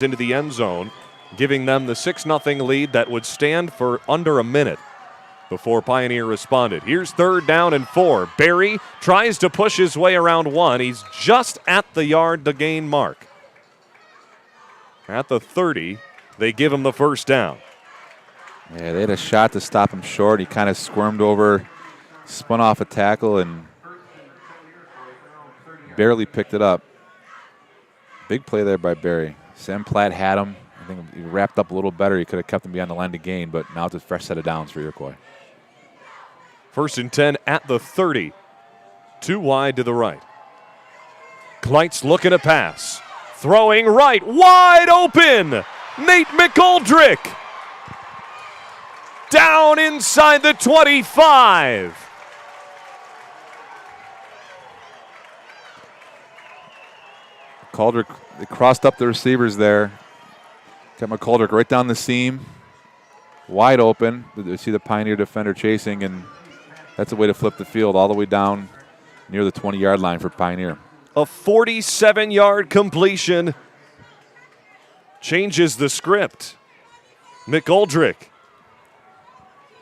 into the end zone, giving them the 6-0 lead that would stand for under a minute before Pioneer responded. Here's 3rd down and 4. Barry tries to push his way around 1. He's just at the yard to gain mark. At the 30, they give him the 1st down. Yeah, they had a shot to stop him short. He kind of squirmed over, spun off a tackle, and barely picked it up. Big play there by Barry. Sam Platt had him. I think if he wrapped up a little better, he could have kept him behind the line to gain, but now it's a fresh set of downs for Iroquois. 1st and 10 at the 30. 2 wide to the right. Kleitz looking to pass. Throwing right, wide open. Nate McGoldrick. Down inside the 25. Caldrick crossed up the receivers there. Got McColdrick right down the seam. Wide open. You see the Pioneer defender chasing, and that's a way to flip the field all the way down near the 20-yard line for Pioneer. A 47-yard completion changes the script. McGoldrick,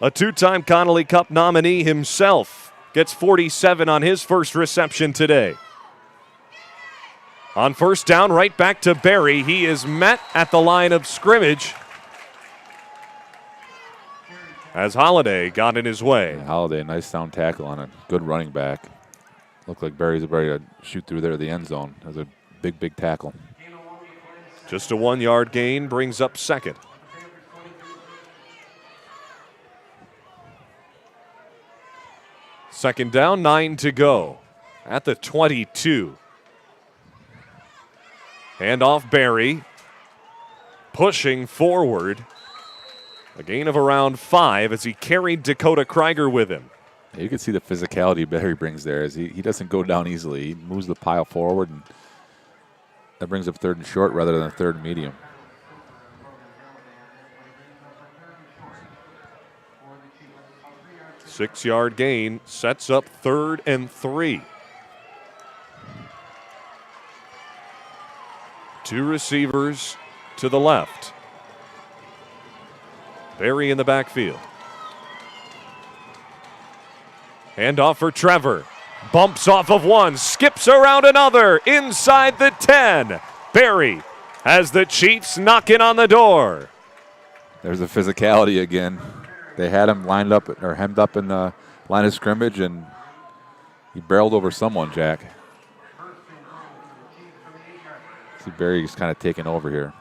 a 2-time Connolly Cup nominee himself, gets 47 on his first reception today. On 1st down, right back to Barry. He is met at the line of scrimmage as Holiday got in his way. Yeah, Holiday, nice sound tackle on a good running back. Looked like Barry's ready to shoot through there to the end zone. That was a big, big tackle. Just a 1-yard gain brings up 2nd. Second down, 9 to go at the 22. Hand off Barry, pushing forward. A gain of around 5 as he carried Dakota Krieger with him. You can see the physicality Barry brings there as he doesn't go down easily. He moves the pile forward, and that brings up 3rd and short rather than 3rd and medium. Six-yard gain sets up 3rd and 3. 2 receivers to the left. Barry in the backfield. Handoff for Trevor. Bumps off of one, skips around another, inside the 10. Barry has the Chiefs knocking on the door. There's the physicality again. They had him lined up or hemmed up in the line of scrimmage, and he barreled over someone, Jack. See Barry's kind of taking over here.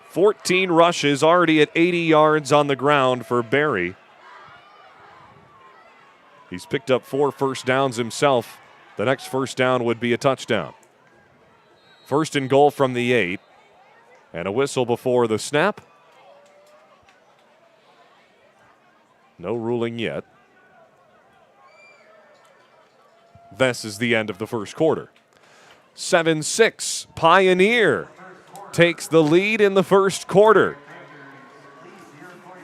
14 rushes, already at 80 yards on the ground for Barry. He's picked up 4 first downs himself. The next first down would be a touchdown. 1st and goal from the 8. And a whistle before the snap. No ruling yet. This is the end of the first quarter. 7-6, Pioneer takes the lead in the first quarter.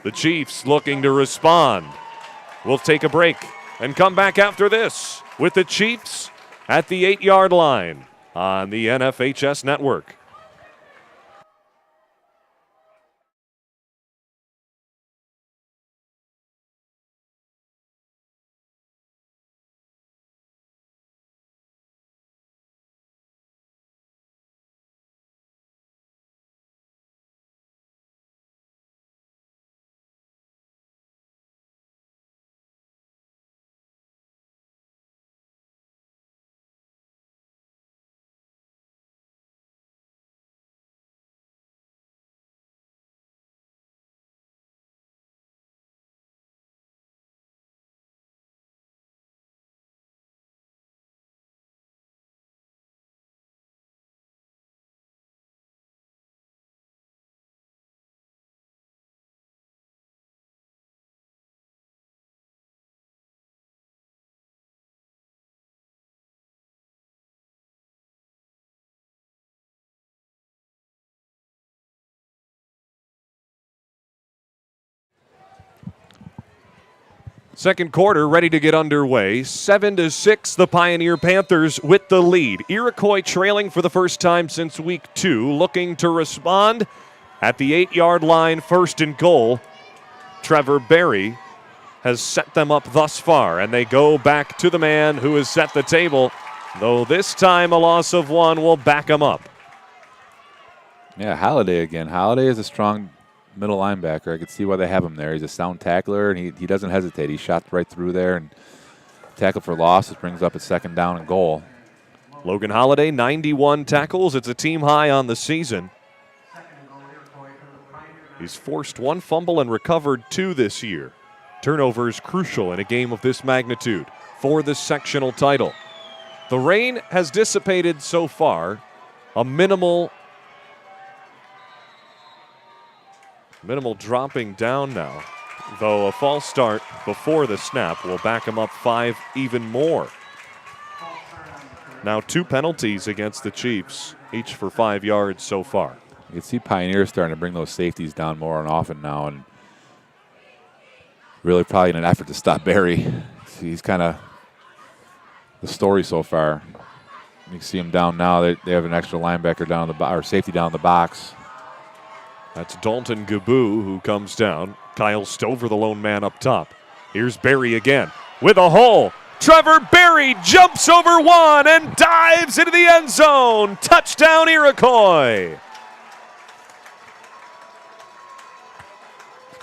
The Chiefs looking to respond. We'll take a break and come back after this with the Chiefs at the 8-yard line on the NFHS Network. Second quarter ready to get underway. 7-6, the Pioneer Panthers with the lead. Iroquois trailing for the first time since week 2, looking to respond at the 8-yard line, first and goal. Trevor Berry has set them up thus far, and they go back to the man who has set the table, though this time a loss of 1 will back them up. Yeah, Holiday again. Holiday is a strong middle linebacker. I could see why they have him there. He's a sound tackler, and he doesn't hesitate. He shot right through there and tackle for loss. It brings up a second down and goal. Logan Holiday, 91 tackles. It's a team high on the season. He's forced 1 fumble and recovered 2 this year. Turnover is crucial in a game of this magnitude for the sectional title. The rain has dissipated so far. A minimal dropping down now, though a false start before the snap will back him up 5 even more. Now 2 penalties against the Chiefs, each for 5 yards so far. You can see Pioneers starting to bring those safeties down more and often now, and really probably in an effort to stop Berry. He's kind of the story so far. You can see him down now. They have an extra linebacker down in the or safety down in the box. That's Dalton Gaboo who comes down. Kyle Stover, the lone man up top. Here's Berry again with a hole. Trevor Berry jumps over 1 and dives into the end zone. Touchdown, Iroquois.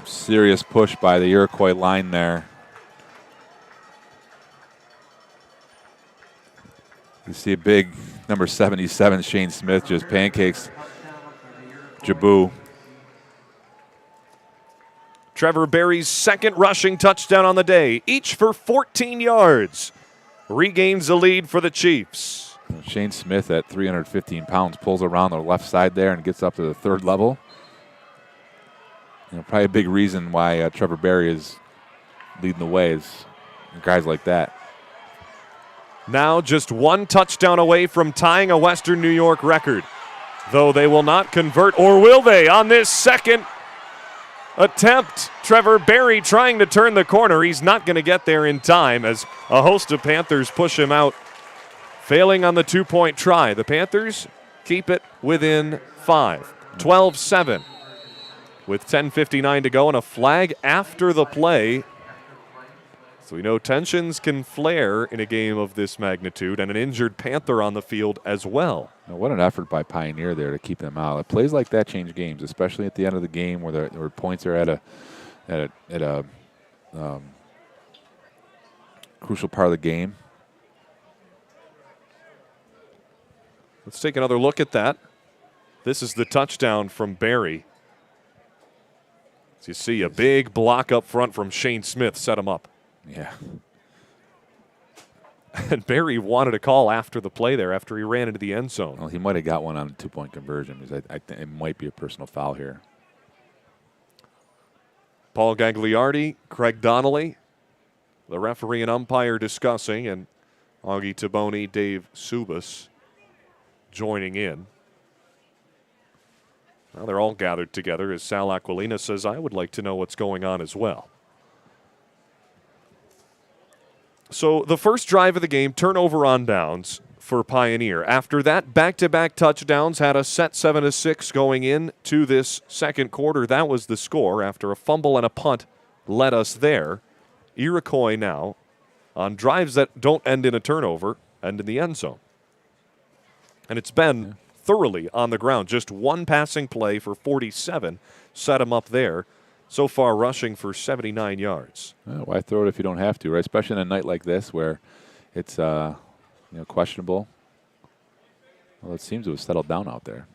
Serious push by the Iroquois line there. You see a big number 77, Shane Smith, just pancakes Jaboo. Trevor Berry's second rushing touchdown on the day, each for 14 yards. Regains the lead for the Chiefs. Shane Smith at 315 pounds pulls around the left side there and gets up to the 3rd level. Probably a big reason why Trevor Berry is leading the way is guys like that. Now just 1 touchdown away from tying a Western New York record, though they will not convert, or will they, on this second attempt? Trevor Berry trying to turn the corner. He's not going to get there in time as a host of Panthers push him out, failing on the 2-point try. The Panthers keep it within 5, 12-7. With 10:59 to go and a flag after the play. So we know tensions can flare in a game of this magnitude, and an injured Panther on the field as well. Now, what an effort by Pioneer there to keep them out. Plays like that change games, especially at the end of the game where points are at a crucial part of the game. Let's take another look at that. This is the touchdown from Berry. You see a big block up front from Shane Smith set him up. Yeah. And Berry wanted a call after the play there after he ran into the end zone. Well, he might have got one on a 2-point conversion because I think it might be a personal foul here. Paul Gagliardi, Craig Donnelly, the referee and umpire discussing, and Augie Taboni, Dave Subas joining in. Well, they're all gathered together as Sal Aquilina says, I would like to know what's going on as well. So the first drive of the game, turnover on downs for Pioneer. After that, back-to-back touchdowns had us set 7-6 going into this second quarter. That was the score after a fumble and a punt led us there. Iroquois now on drives that don't end in a turnover, end in the end zone. And it's been thoroughly on the ground. Just 1 passing play for 47 set him up there. So far rushing for 79 yards. Well, why throw it if you don't have to, right? Especially on a night like this where it's questionable. Well, it seems to have settled down out there.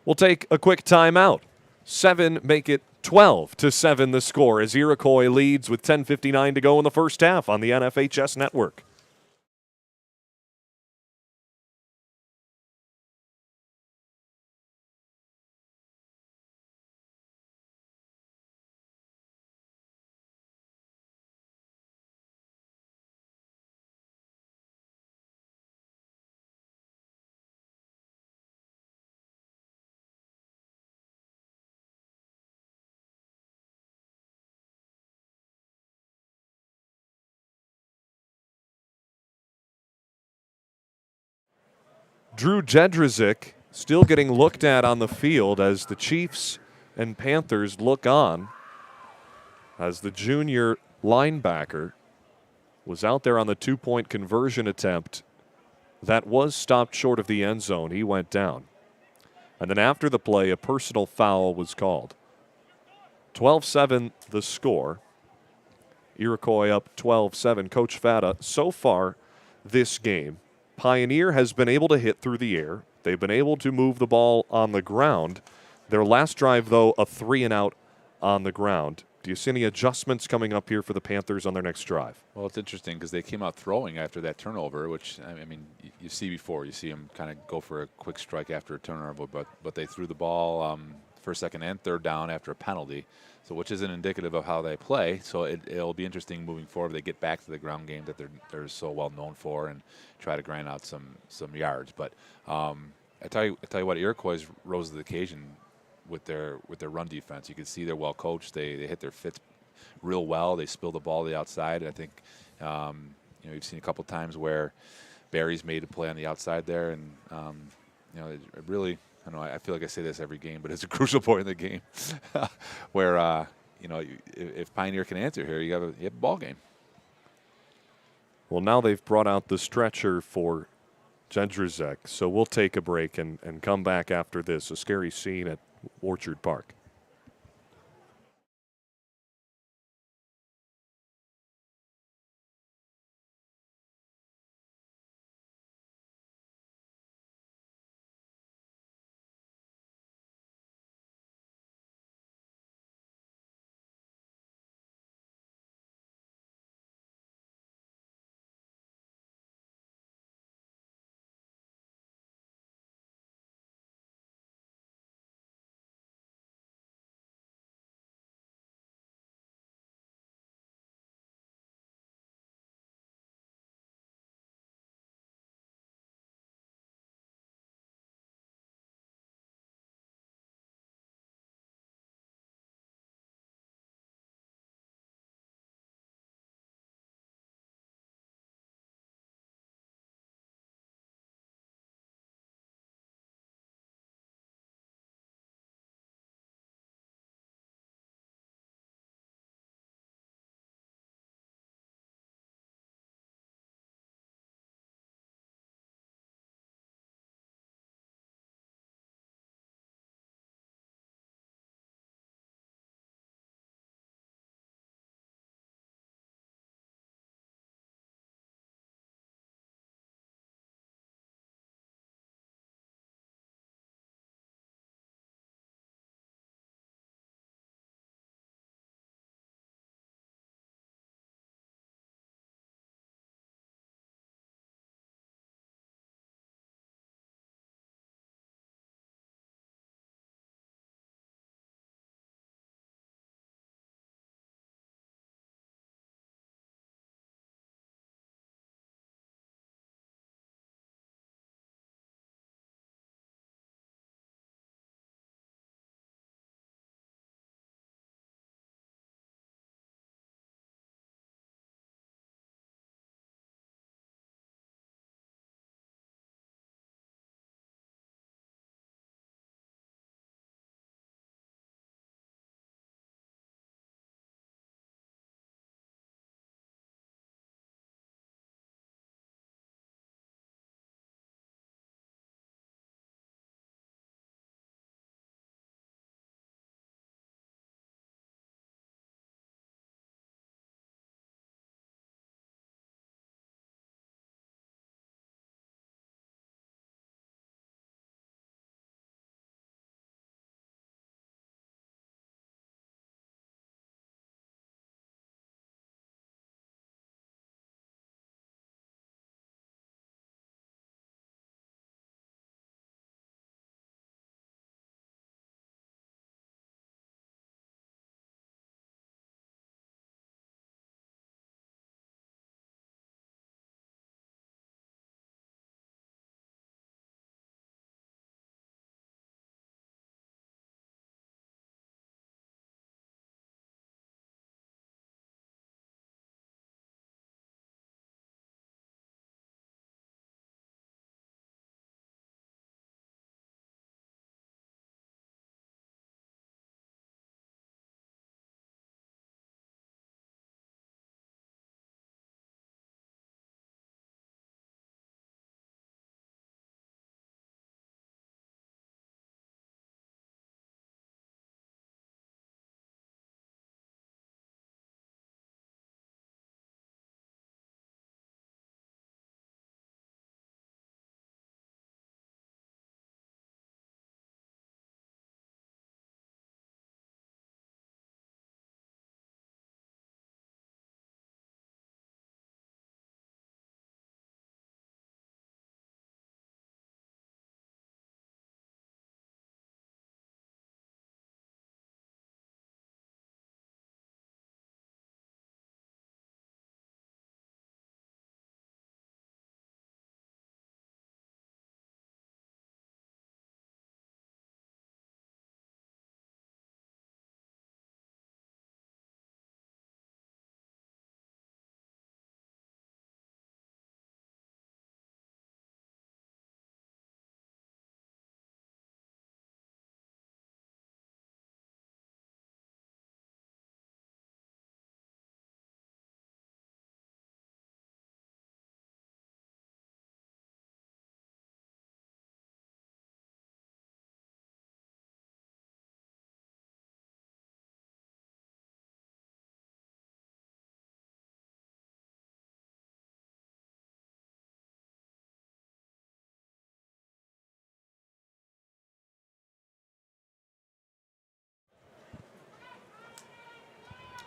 We'll take a quick timeout. 7 make it 12-7 the score as Iroquois leads with 10:59 to go in the first half on the NFHS Network. Drew Jedrzejczyk still getting looked at on the field as the Chiefs and Panthers look on, as the junior linebacker was out there on the 2-point conversion attempt that was stopped short of the end zone. He went down. And then after the play, a personal foul was called. 12-7 the score. Iroquois up 12-7. Coach Fata, so far this game, Pioneer has been able to hit through the air. They've been able to move the ball on the ground. Their last drive, though, a 3-and-out on the ground. Do you see any adjustments coming up here for the Panthers on their next drive? Well, it's interesting because they came out throwing after that turnover, which, I mean, you see before. You see them kind of go for a quick strike after a turnover, but they threw the ball first, second, and third down after a penalty, so which isn't indicative of how they play. So it'll be interesting moving forward. They get back to the ground game that they're so well known for and try to grind out some yards. But I tell you what, Iroquois rose to the occasion with their run defense. You can see they're well coached. They hit their fits real well. They spill the ball to the outside. I think you've seen a couple times where Barry's made a play on the outside there, and it really, I don't know, I feel like I say this every game, but it's a crucial point in the game where if Pioneer can answer here, you have a ball game. Well, now they've brought out the stretcher for Jedrzejczyk, so we'll take a break and come back after this. A scary scene at Orchard Park.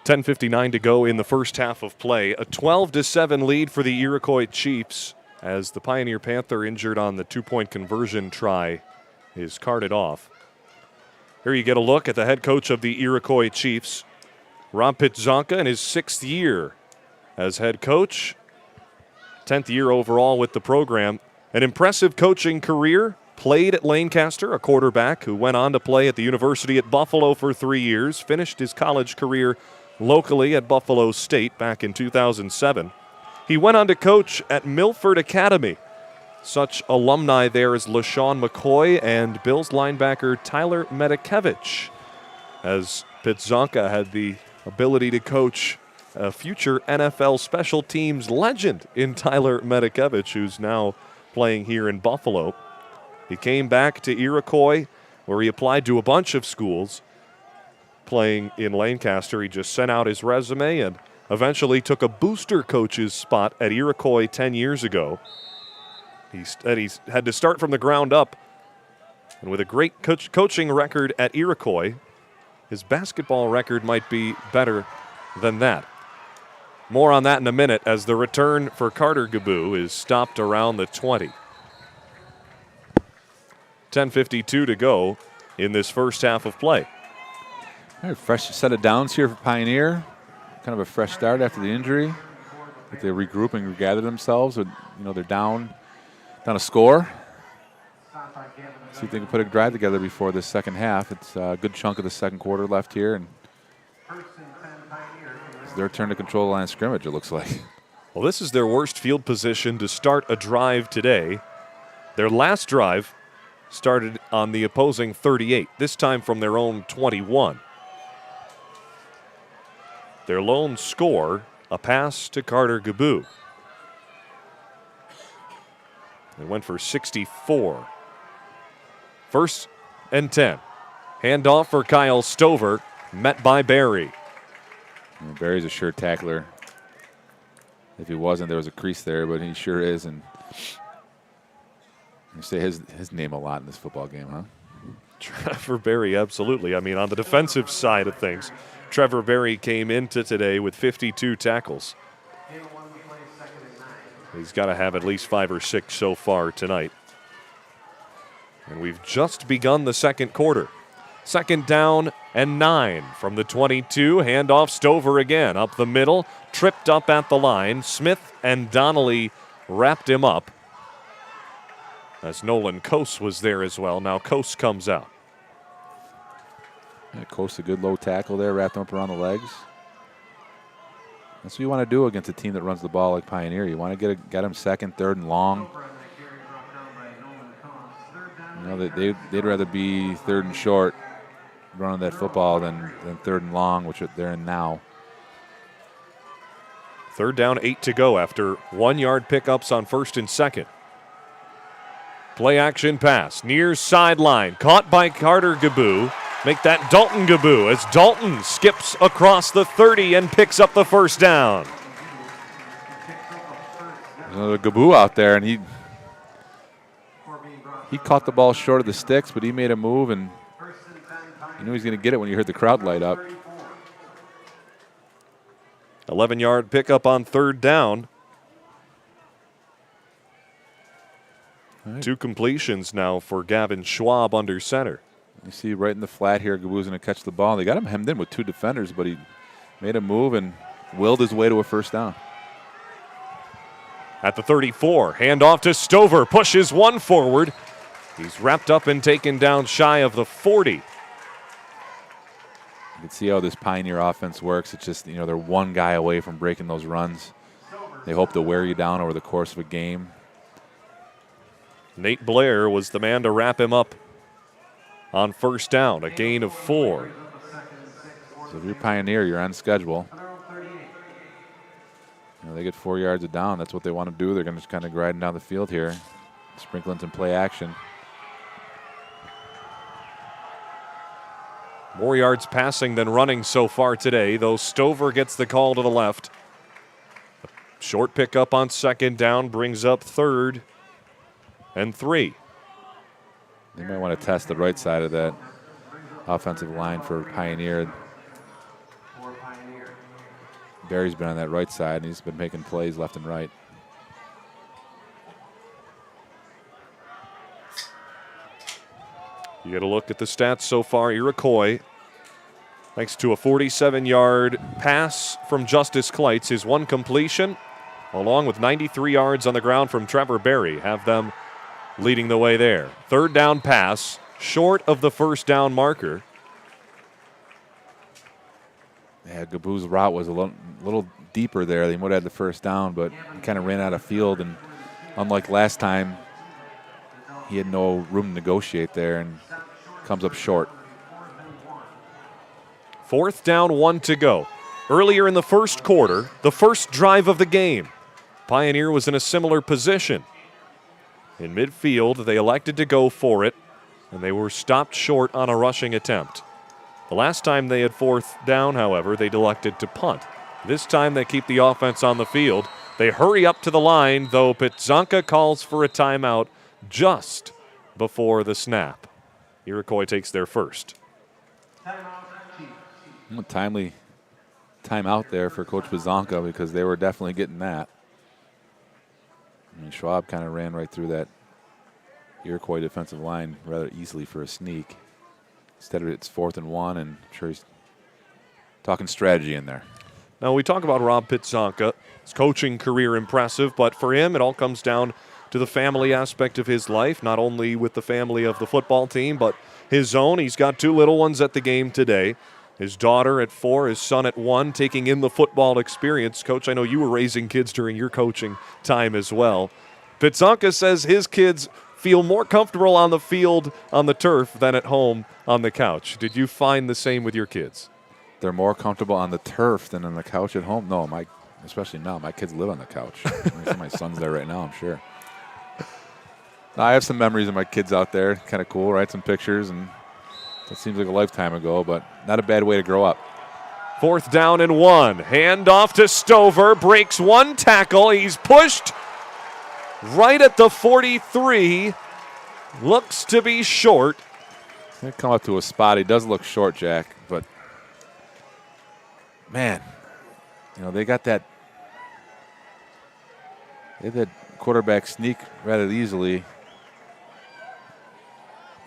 10:59 to go in the first half of play. A 12-7 lead for the Iroquois Chiefs as the Pioneer Panther, injured on the two-point conversion try, is carted off. Here you get a look at the head coach of the Iroquois Chiefs, Rob Pitzonka, in his 6th year as head coach, 10th year overall with the program. An impressive coaching career, played at Lancaster, a quarterback who went on to play at the University at Buffalo for 3 years, finished his college career locally at Buffalo State back in 2007. He went on to coach at Milford Academy. Such alumni there as LaShawn McCoy and Bills linebacker Tyler Medikevich, as Pitzonka had the ability to coach a future NFL special teams legend in Tyler Medikevich, who's now playing here in Buffalo. He came back to Iroquois, where he applied to a bunch of schools. Playing in Lancaster, he just sent out his resume and eventually took a booster coach's spot at Iroquois 10 years ago. He's had to start from the ground up. And with a great coaching record at Iroquois, his basketball record might be better than that. More on that in a minute as the return for Carter Gaboo is stopped around the 20. 10:52 to go in this first half of play. All right, fresh set of downs here for Pioneer. Kind of a fresh start after the injury. But they regroup and regather themselves. They're down a score. See if they can put a drive together before the second half. It's a good chunk of the second quarter left here, and it's their turn to control the line of scrimmage, it looks like. Well, this is their worst field position to start a drive today. Their last drive started on the opposing 38, this time from their own 21. Their lone score, a pass to Carter Gaboo. They went for 64. 1st and 10. Handoff for Kyle Stover, met by Barry. Barry's a sure tackler. If he wasn't, there was a crease there, but he sure is. And you say his name a lot in this football game, huh? Trevor Barry, absolutely. I mean, on the defensive side of things, Trevor Barry came into today with 52 tackles. He's got to have at least 5 or 6 so far tonight. And we've just begun the second quarter. 2nd down and 9 from the 22. Handoff Stover again up the middle. Tripped up at the line. Smith and Donnelly wrapped him up. As Nolan Coase was there as well. Now Coase comes out. Yeah, Coase, a good low tackle there, wrapped him up around the legs. That's what you want to do against a team that runs the ball like Pioneer. You want to get them 2nd, 3rd, and long. They'd rather be 3rd and short running that football than 3rd and long, which they're in now. 3rd down, 8 to go after 1-yard pickups on 1st and 2nd. Play action pass, near sideline, caught by Carter Gaboo. Make that Dalton Gaboo as Dalton skips across the 30 and picks up the 1st down. There's another Gaboo out there, and he caught the ball short of the sticks, but he made a move, and you knew he was going to get it when you heard the crowd light up. 11-yard pickup on 3rd down. Right. 2 completions now for Gavin Schwab under center. You see right in the flat here, Gaboo's going to catch the ball. They got him hemmed in with 2 defenders, but he made a move and willed his way to a 1st down. At the 34, handoff to Stover, pushes one forward. He's wrapped up and taken down shy of the 40. You can see how this Pioneer offense works. It's just, they're one guy away from breaking those runs. They hope to wear you down over the course of a game. Nate Blair was the man to wrap him up on 1st down, a gain of 4. So if you're Pioneer, you're on schedule. They get 4 yards of down. That's what they want to do. They're going to just kind of grinding down the field here, sprinkling some play action. More yards passing than running so far today, though Stover gets the call to the left. Short pickup on 2nd down brings up 3rd and 3. They might want to test the right side of that offensive line for Pioneer. Barry's been on that right side, and he's been making plays left and right. You get a look at the stats so far. Iroquois, thanks to a 47-yard pass from Justice Kleitz, his one completion, along with 93 yards on the ground from Trevor Berry, have them leading the way there. Third down pass, short of the first down marker. Yeah, Gabu's route was a little deeper there. They would have had the first down, but he kind of ran out of field, and unlike last time, he had no room to negotiate there and comes up short. Fourth down, 1 to go. Earlier in the first quarter, the first drive of the game, Pioneer was in a similar position. In midfield, they elected to go for it, and they were stopped short on a rushing attempt. The last time they had fourth down, however, they elected to punt. This time they keep the offense on the field. They hurry up to the line, though Pitzonka calls for a timeout just before the snap. Iroquois takes their first. A timely timeout there for Coach Pitzonka because they were definitely getting that. I mean, Schwab kind of ran right through that Iroquois defensive line rather easily for a sneak. Instead of it's 4th and 1, and I'm sure he's talking strategy in there. Now, we talk about Rob Pitzonka. His coaching career impressive, but for him, it all comes down to the family aspect of his life, not only with the family of the football team, but his own. He's got 2 little ones at the game today. His daughter at 4, his son at 1, taking in the football experience. Coach, I know you were raising kids during your coaching time as well. Pitzonka says his kids feel more comfortable on the field, on the turf, than at home on the couch. Did you find the same with your kids? They're more comfortable on the turf than on the couch at home? No, especially now. My kids live on the couch. My son's there right now, I'm sure. I have some memories of my kids out there. Kind of cool, right? Some pictures, and that seems like a lifetime ago, but not a bad way to grow up. 4th down and 1. Hand off to Stover. Breaks 1 tackle. He's pushed right at the 43. Looks to be short. They come up to a spot. He does look short, Jack, but man, they got that. They had that quarterback sneak rather easily.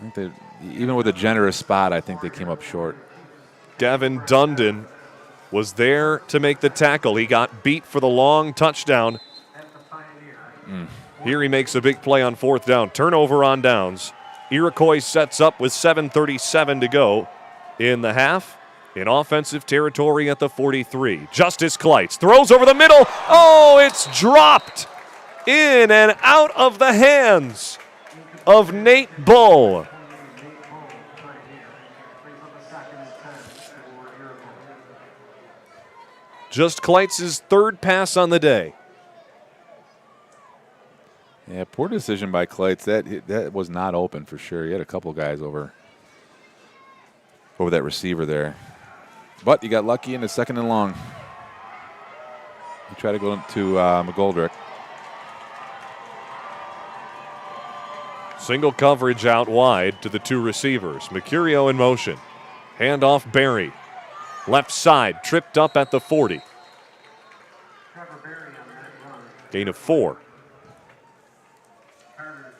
I think even with a generous spot, I think they came up short. Gavin Dundon was there to make the tackle. He got beat for the long touchdown. Here he makes a big play on 4th down. Turnover on downs. Iroquois sets up with 7:37 to go in the half. In offensive territory at the 43. Justice Kleitz throws over the middle. Oh, it's dropped in and out of the hands of Nate Bull. Just Kleitz's 3rd pass on the day. Yeah, poor decision by Kleitz. That was not open for sure. He had a couple guys over that receiver there. But he got lucky in the 2nd and long. He tried to go to McGoldrick. Single coverage out wide to the 2 receivers. Mercurio in motion. Handoff Berry. Left side, tripped up at the 40. Gain of 4.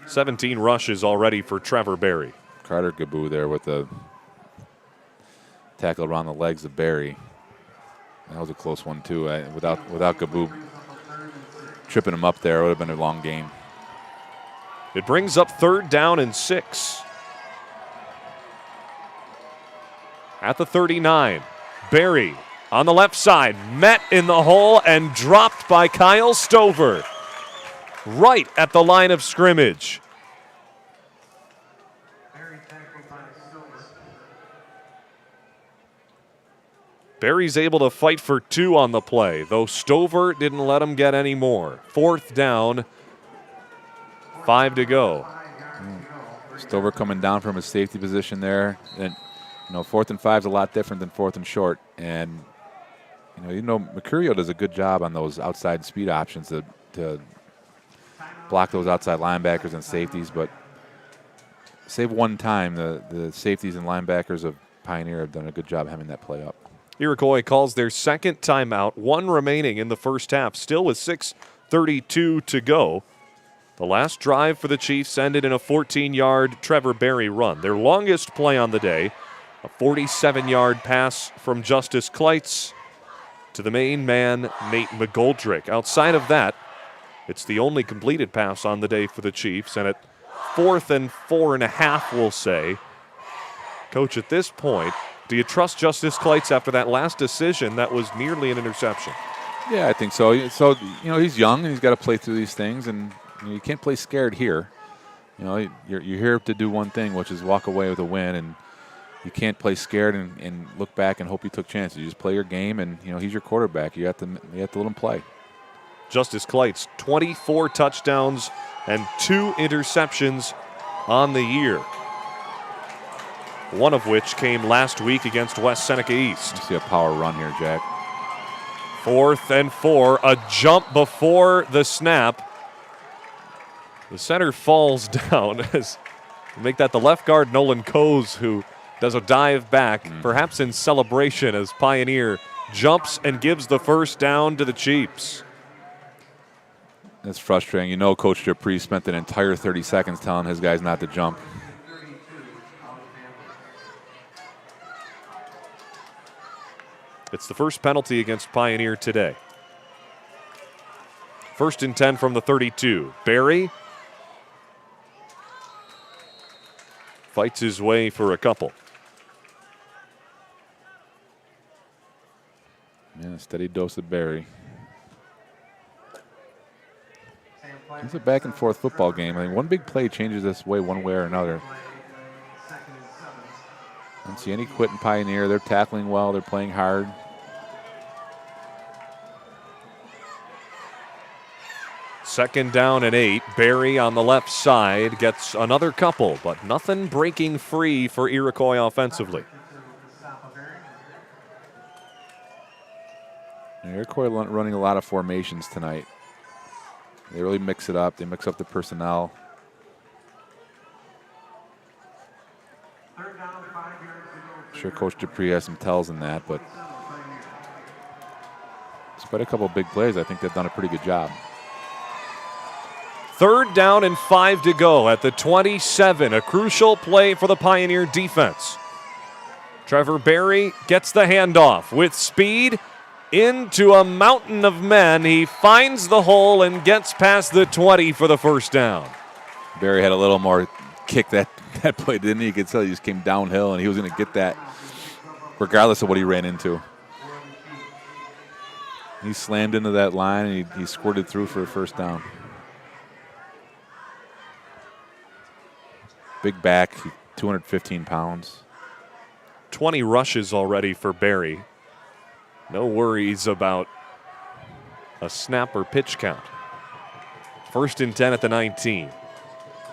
17 rushes already for Trevor Berry. Carter Gabu there with the tackle around the legs of Berry. That was a close one, too. Without Gabu tripping him up there, it would have been a long game. It brings up 3rd down and 6. At the 39, Berry on the left side, met in the hole and dropped by Kyle Stover. Right at the line of scrimmage. Berry's able to fight for 2 on the play, though Stover didn't let him get any more. 4th down, 5 to go. Stover coming down from his safety position there. And 4th and 5 is a lot different than 4th and short. And Mercurio does a good job on those outside speed options to block those outside linebackers and safeties. But save one time, the safeties and linebackers of Pioneer have done a good job having that play up. Iroquois calls their second timeout, 1 remaining in the first half, still with 6:32 to go. The last drive for the Chiefs ended in a 14-yard Trevor Berry run. Their longest play on the day, a 47-yard pass from Justice Kleitz to the main man, Nate McGoldrick. Outside of that, it's the only completed pass on the day for the Chiefs, and at 4th and 4.5, we'll say. Coach, at this point, do you trust Justice Kleitz after that last decision that was nearly an interception? Yeah, I think so. So, he's young and he's got to play through these things, and you can't play scared here. You're here to do one thing, which is walk away with a win, and you can't play scared and look back and hope you took chances. You just play your game, and he's your quarterback. You have to let him play. Justice Kleitz, 24 touchdowns and 2 interceptions on the year, one of which came last week against West Seneca East. You see a power run here, Jack. 4th and 4, a jump before the snap. The center falls down as make that the left guard, Nolan Coes, who does a dive back, perhaps in celebration as Pioneer jumps and gives the first down to the Chiefs. It's frustrating. Coach Dupree spent an entire 30 seconds telling his guys not to jump. It's the first penalty against Pioneer today. 1st and 10 from the 32. Berry fights his way for a couple. Yeah, a steady dose of Berry. It's a back and forth football game. I mean, one big play changes this way one way or another. I don't see any quitting Pioneer. They're tackling well. They're playing hard. Second down and 8. Berry on the left side gets another couple, but nothing breaking free for Iroquois offensively. Iroquois running a lot of formations tonight. They really mix it up. They mix up the personnel. I'm sure Coach Dupree has some tells in that, but despite a couple of big plays, I think they've done a pretty good job. 3rd down and 5 to go at the 27. A crucial play for the Pioneer defense. Trevor Berry gets the handoff with speed into a mountain of men. He finds the hole and gets past the 20 for the first down. Berry had a little more kick that play, didn't he? You could tell he just came downhill, and he was going to get that regardless of what he ran into. He slammed into that line, and he squirted through for a first down. Big back, 215 pounds. 20 rushes already for Berry. No worries about a snap or pitch count. 1st and 10 at the 19.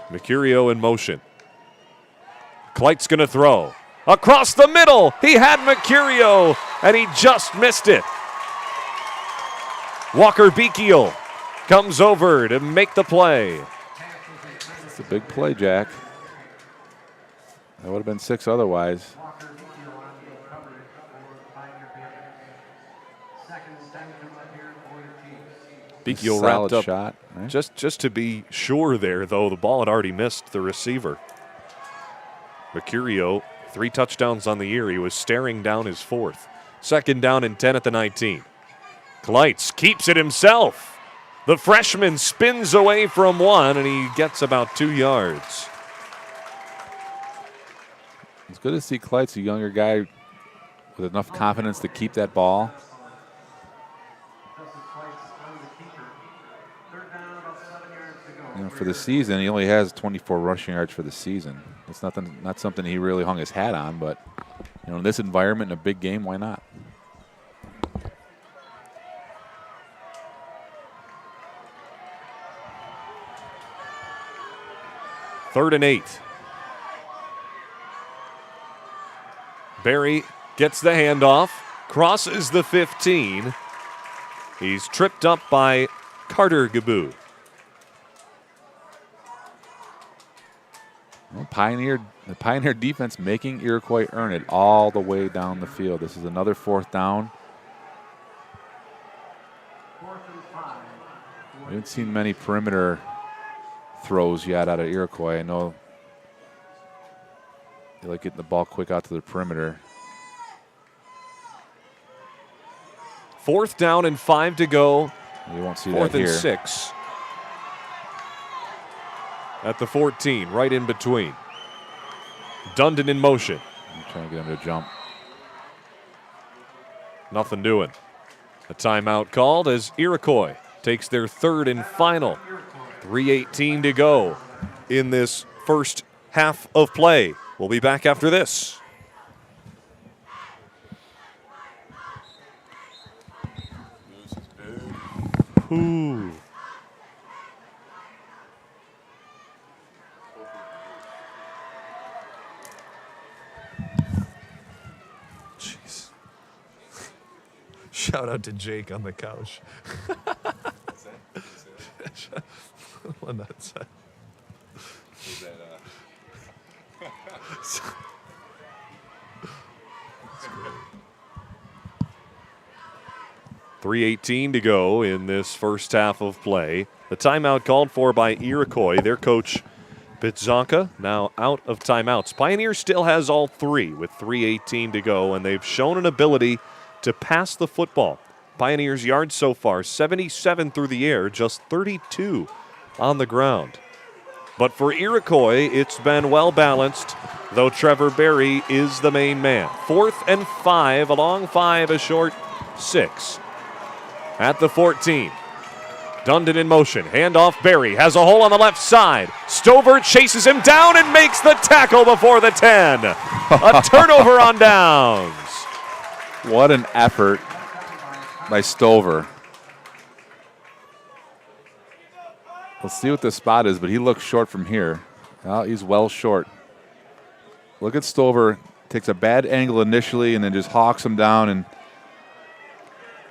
Mercurio in motion. Kleitz going to throw. Across the middle, he had Mercurio, and he just missed it. Walker Beekiel comes over to make the play. It's a big play, Jack. That would have been 6 otherwise. Beekiel wrapped up shot, right? just to be sure there, though. The ball had already missed the receiver. Mercurio, 3 touchdowns on the year. He was staring down his 4th. 2nd down and 10 at the 19. Kleitz keeps it himself. The freshman spins away from one, and he gets about 2 yards. It's good to see Kleitz, a younger guy with enough confidence to keep that ball. For the season, he only has 24 rushing yards for the season. It's not something he really hung his hat on, but in this environment, in a big game, why not? Third and 8. Berry gets the handoff, crosses the 15. He's tripped up by Carter Gaboo. Well, Pioneer defense making Iroquois earn it all the way down the field. This is another 4th down. We haven't seen many perimeter throws yet out of Iroquois. I know they like getting the ball quick out to the perimeter. 4th down and 5 to go. You won't see 4th that here. and 6. At the 14, right in between. Dundon in motion. I'm trying to get him to jump. Nothing doing. A timeout called as Iroquois takes their 3rd and final. 3:18 to go in this first half of play. We'll be back after this. Ooh. Jeez. Shout out to Jake on the couch. On that side. 3:18 to go in this first half of play. The timeout called for by Iroquois. Their coach, Bitzonka, now out of timeouts. Pioneer still has all 3 with 3:18 to go, and they've shown an ability to pass the football. Pioneers' yards so far, 77 through the air, just 32 on the ground. But for Iroquois, it's been well balanced, though Trevor Berry is the main man. 4th and 5, a long 5, a short 6. At the 14, Dundon in motion. Handoff, Berry has a hole on the left side. Stover chases him down and makes the tackle before the 10. A turnover on downs. What an effort by Stover. We'll see what the spot is, but he looks short from here. Well, he's well short. Look at Stover. Takes a bad angle initially and then just hawks him down and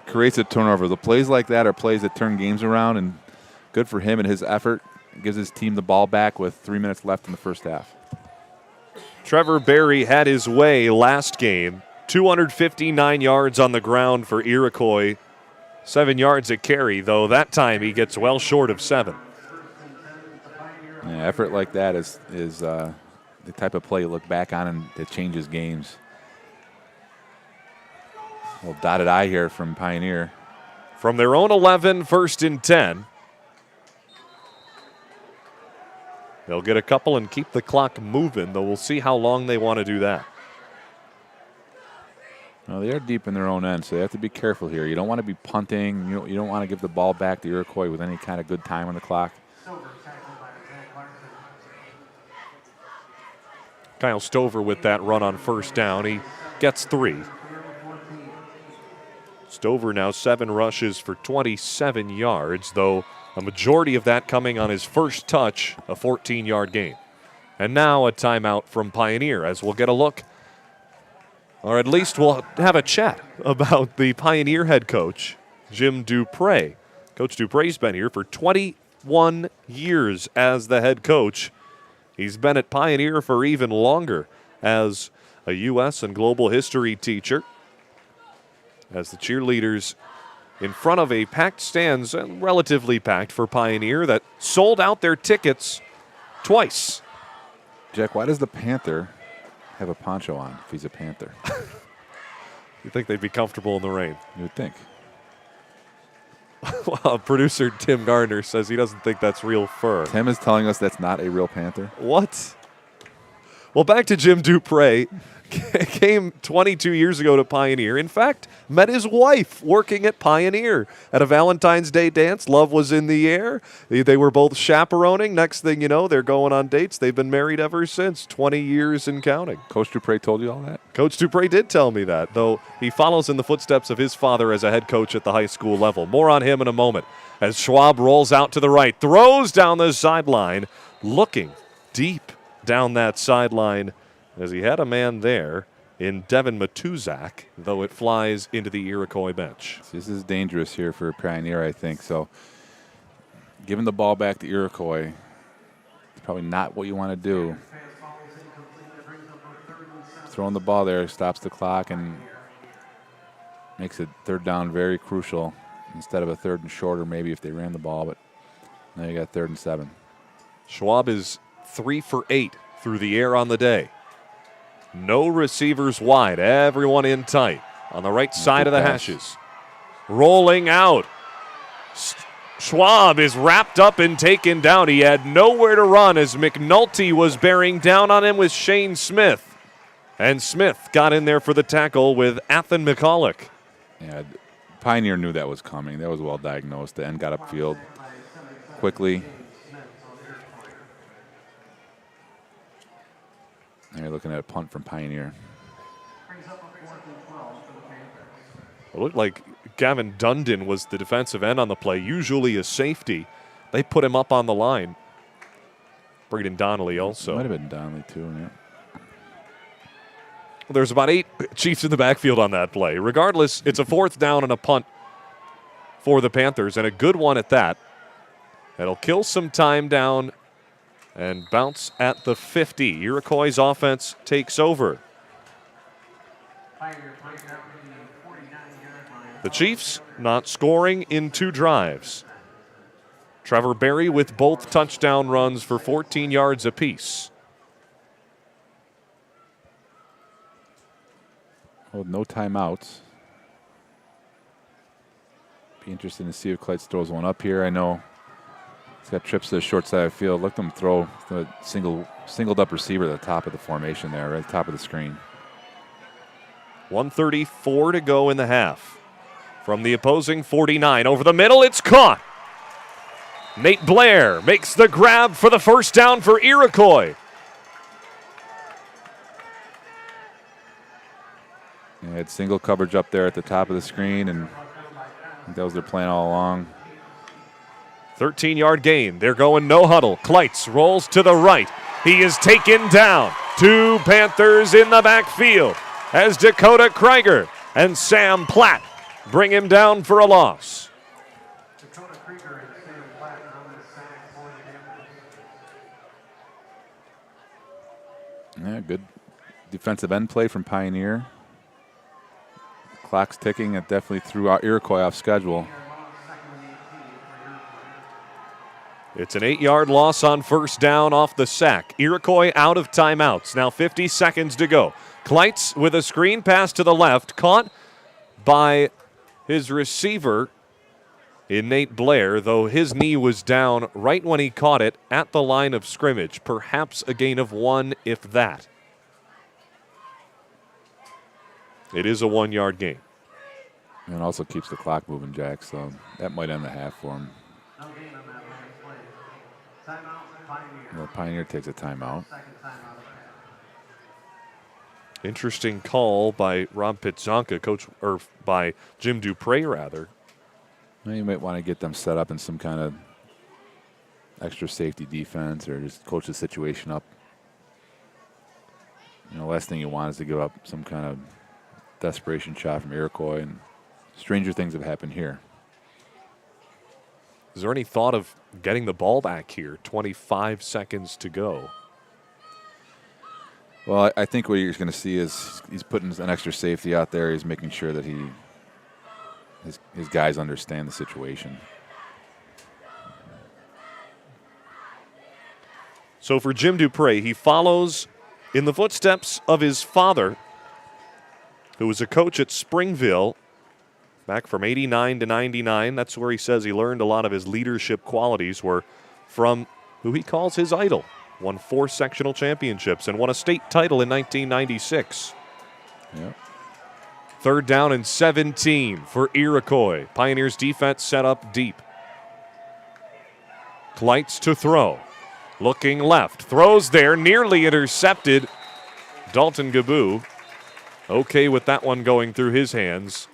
creates a turnover. The plays like that are plays that turn games around, and good for him and his effort. Gives his team the ball back with 3 minutes left in the first half. Trevor Berry had his way last game. 259 yards on the ground for Iroquois. 7 yards a carry, though that time he gets well short of 7. Yeah, effort like that is the type of play you look back on and it changes games. A little dotted I here from Pioneer. From their own 11, 1st and 10. They'll get a couple and keep the clock moving, though we'll see how long they want to do that. Well, they are deep in their own end, so they have to be careful here. You don't want to be punting. You don't want to give the ball back to Iroquois with any kind of good time on the clock. Kyle Stover with that run on 1st down. He gets 3. Stover now 7 rushes for 27 yards, though a majority of that coming on his first touch, a 14-yard gain. And now a timeout from Pioneer, as we'll get a look, or at least we'll have a chat about the Pioneer head coach, Jim Dupre. Coach Dupre's been here for 21 years as the head coach. He's been at Pioneer for even longer as a U.S. and global history teacher. As the cheerleaders in front of a packed stands, relatively packed for Pioneer, that sold out their tickets twice. Jack, why does the Panther have a poncho on if he's a Panther? You think they'd be comfortable in the rain? You would think. Well, producer Tim Gardner says he doesn't think that's real fur. Tim is telling us that's not a real Panther. What? Well, back to Jim Dupre. Came 22 years ago to Pioneer. In fact, met his wife working at Pioneer at a Valentine's Day dance. Love was in the air. They were both chaperoning. Next thing you know, they're going on dates. They've been married ever since, 20 years and counting. Coach Dupre told you all that? Coach Dupre did tell me that, though he follows in the footsteps of his father as a head coach at the high school level. More on him in a moment as Schwab rolls out to the right, throws down the sideline, looking deep down that sideline as he had a man there in Devin Matuzak, though it flies into the Iroquois bench. This is dangerous here for Pioneer, I think. So giving the ball back to Iroquois is probably not what you want to do. throwing the ball there stops the clock and makes it third down very crucial instead of a third and shorter maybe if they ran the ball, but now you got 3rd and 7. Schwab is 3 for 8 through the air on the day. No receivers wide, everyone in tight on the right side of the hashes. Rolling out. Schwab is wrapped up and taken down. He had nowhere to run as McNulty was bearing down on him with Shane Smith. And Smith got in there for the tackle with Athan McCulloch. Yeah, Pioneer knew that was coming. That was well diagnosed. The end got upfield quickly. And you're looking at a punt from Pioneer. It looked like Gavin Dundon was the defensive end on the play, usually a safety. They put him up on the line. Braden Donnelly also. Might have been Donnelly too, yeah. There's about 8 Chiefs in the backfield on that play. Regardless, it's a 4th down and a punt for the Panthers, and a good one at that. It'll kill some time down and bounce at the 50. Iroquois' offense takes over. The Chiefs not scoring in 2 drives. Trevor Berry with both touchdown runs for 14 yards apiece. Well, no timeouts. Be interesting to see if Kleitz throws one up here. I know he's got trips to the short side of the field. Look them throw the singled up receiver at the top of the formation there, right at the top of the screen. 1:34 to go in the half. From the opposing 49, over the middle, it's caught. Nate Blair makes the grab for the first down for Iroquois. They had single coverage up there at the top of the screen, and I think that was their plan all along. 13-yard gain. They're going no huddle. Kleitz rolls to the right. He is taken down. 2 Panthers in the backfield as Dakota Krieger and Sam Platt bring him down for a loss. Yeah, good defensive end play from Pioneer. Clock's ticking. It definitely threw Iroquois off schedule. It's an 8-yard loss on first down off the sack. Iroquois out of timeouts. Now 50 seconds to go. Kleitz with a screen pass to the left, caught by his receiver in Nate Blair, though his knee was down right when he caught it at the line of scrimmage. Perhaps a gain of 1, if that. It is a 1-yard gain. And it also keeps the clock moving, Jack, so that might end the half for him. Well, Pioneer takes a timeout. Interesting call by Rob Pitzonka, coach, or by Jim Dupre, rather. Well, you might want to get them set up in some kind of extra safety defense or just coach the situation up. You know, last thing you want is to give up some kind of desperation shot from Iroquois, and stranger things have happened here. Is there any thought of getting the ball back here? 25 seconds to go. Well, I think what you're going to see is he's putting an extra safety out there. He's making sure that his guys understand the situation. So for Jim Dupre, he follows in the footsteps of his father, who was a coach at Springville back from 89 to 99. That's where he says he learned a lot of his leadership qualities were from who he calls his idol. Won 4 sectional championships and won a state title in 1996. Yep. 3rd down and 17 for Iroquois. Pioneers defense set up deep. Kleitz to throw. Looking left. Throws there. Nearly intercepted. Dalton Gaboo. Okay with that one going through his hands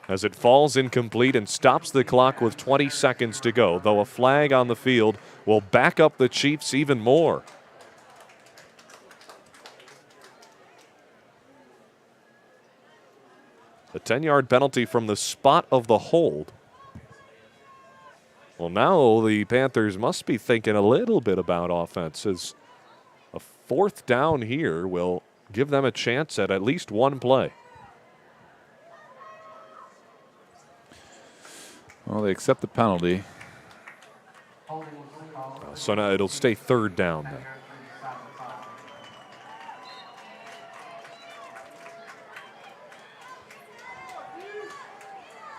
as it falls incomplete and stops the clock with 20 seconds to go, though a flag on the field will back up the Chiefs even more. A 10-yard penalty from the spot of the hold. Well, now the Panthers must be thinking a little bit about offense, as a 4th down here will give them a chance at least one play. Well, they accept the penalty. So now it'll stay third down then.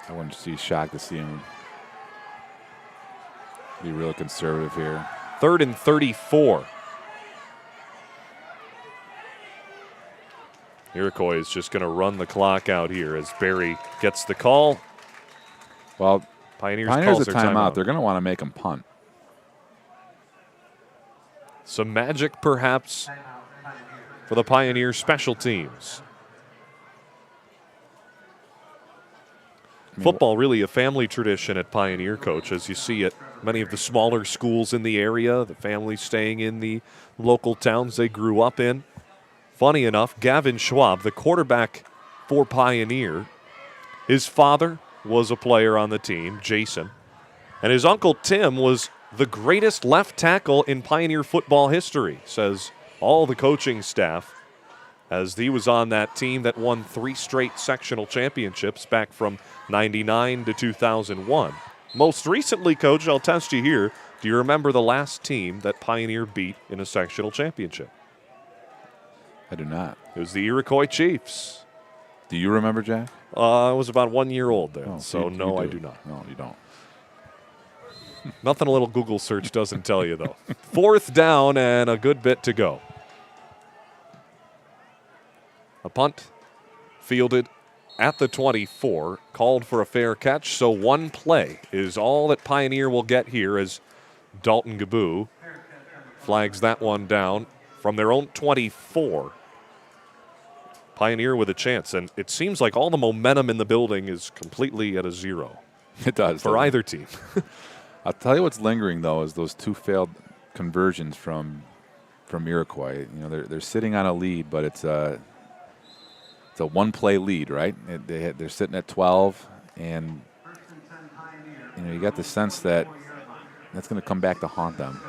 I wouldn't be shocked to see him be real conservative here. 3rd and 34. Iroquois is just going to run the clock out here as Barry gets the call. Well, Pioneers Pioneers calls a their timeout. timeout. They're going to want to make him punt. Some magic, perhaps, for the Pioneer special teams. Football really a family tradition at Pioneer, Coach, as you see at many of the smaller schools in the area, the families staying in the local towns they grew up in. Funny enough, Gavin Schwab, the quarterback for Pioneer, his father was a player on the team, Jason, and his uncle Tim was the greatest left tackle in Pioneer football history, says all the coaching staff, as he was on that team that won 3 straight sectional championships back from 99 to 2001. Most recently, Coach, I'll test you here. Do you remember the last team that Pioneer beat in a sectional championship? I do not. It was the Iroquois Chiefs. Do you remember, Jack? I was about 1 year old then, Oh, so you no, I do. do not. No, you don't. Nothing a little Google search doesn't tell you, though. 4th down and a good bit to go. A punt fielded at the 24, called for a fair catch, so one play is all that Pioneer will get here as Dalton Gaboo flags that one down from their own 24. Pioneer with a chance, and it seems like all the momentum in the building is completely at a 0. It does. For either team. I'll tell you what's lingering, though, is those 2 failed conversions from Iroquois. You know, they're sitting on a lead, but it's a one-play lead, right? They're sitting at 12, and you know, you got the sense that that's going to come back to haunt them.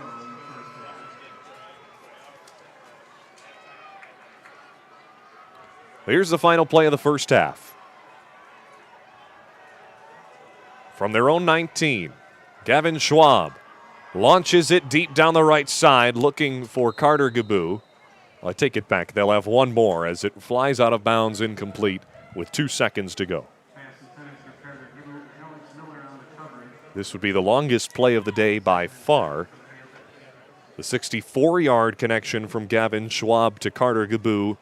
Here's the final play of the first half. From their own 19, Gavin Schwab launches it deep down the right side, looking for Carter Gaboo. I take it back. They'll have one more as it flies out of bounds, incomplete, with 2 seconds to go. This would be the longest play of the day by far. The 64-yard connection from Gavin Schwab to Carter Gaboo,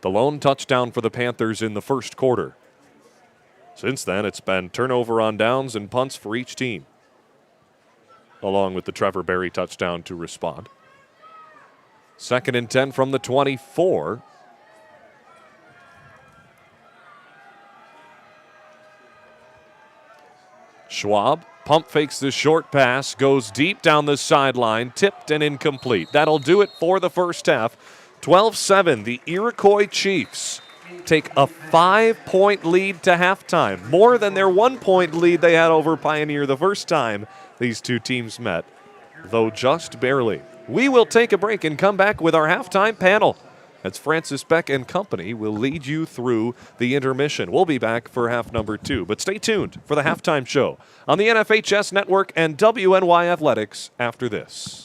the lone touchdown for the Panthers in the first quarter. Since then, it's been turnover on downs and punts for each team, along with the Trevor Berry touchdown to respond. 2nd and 10 from the 24. Schwab pump fakes the short pass, goes deep down the sideline, tipped and incomplete. That'll do it for the first half. 12-7, the Iroquois Chiefs take a 5-point lead to halftime, more than their 1-point lead they had over Pioneer the first time these two teams met, though just barely. We will take a break and come back with our halftime panel as Francis Beck and company will lead you through the intermission. We'll be back for half number 2, but stay tuned for the halftime show on the NFHS Network and WNYA Athletics after this.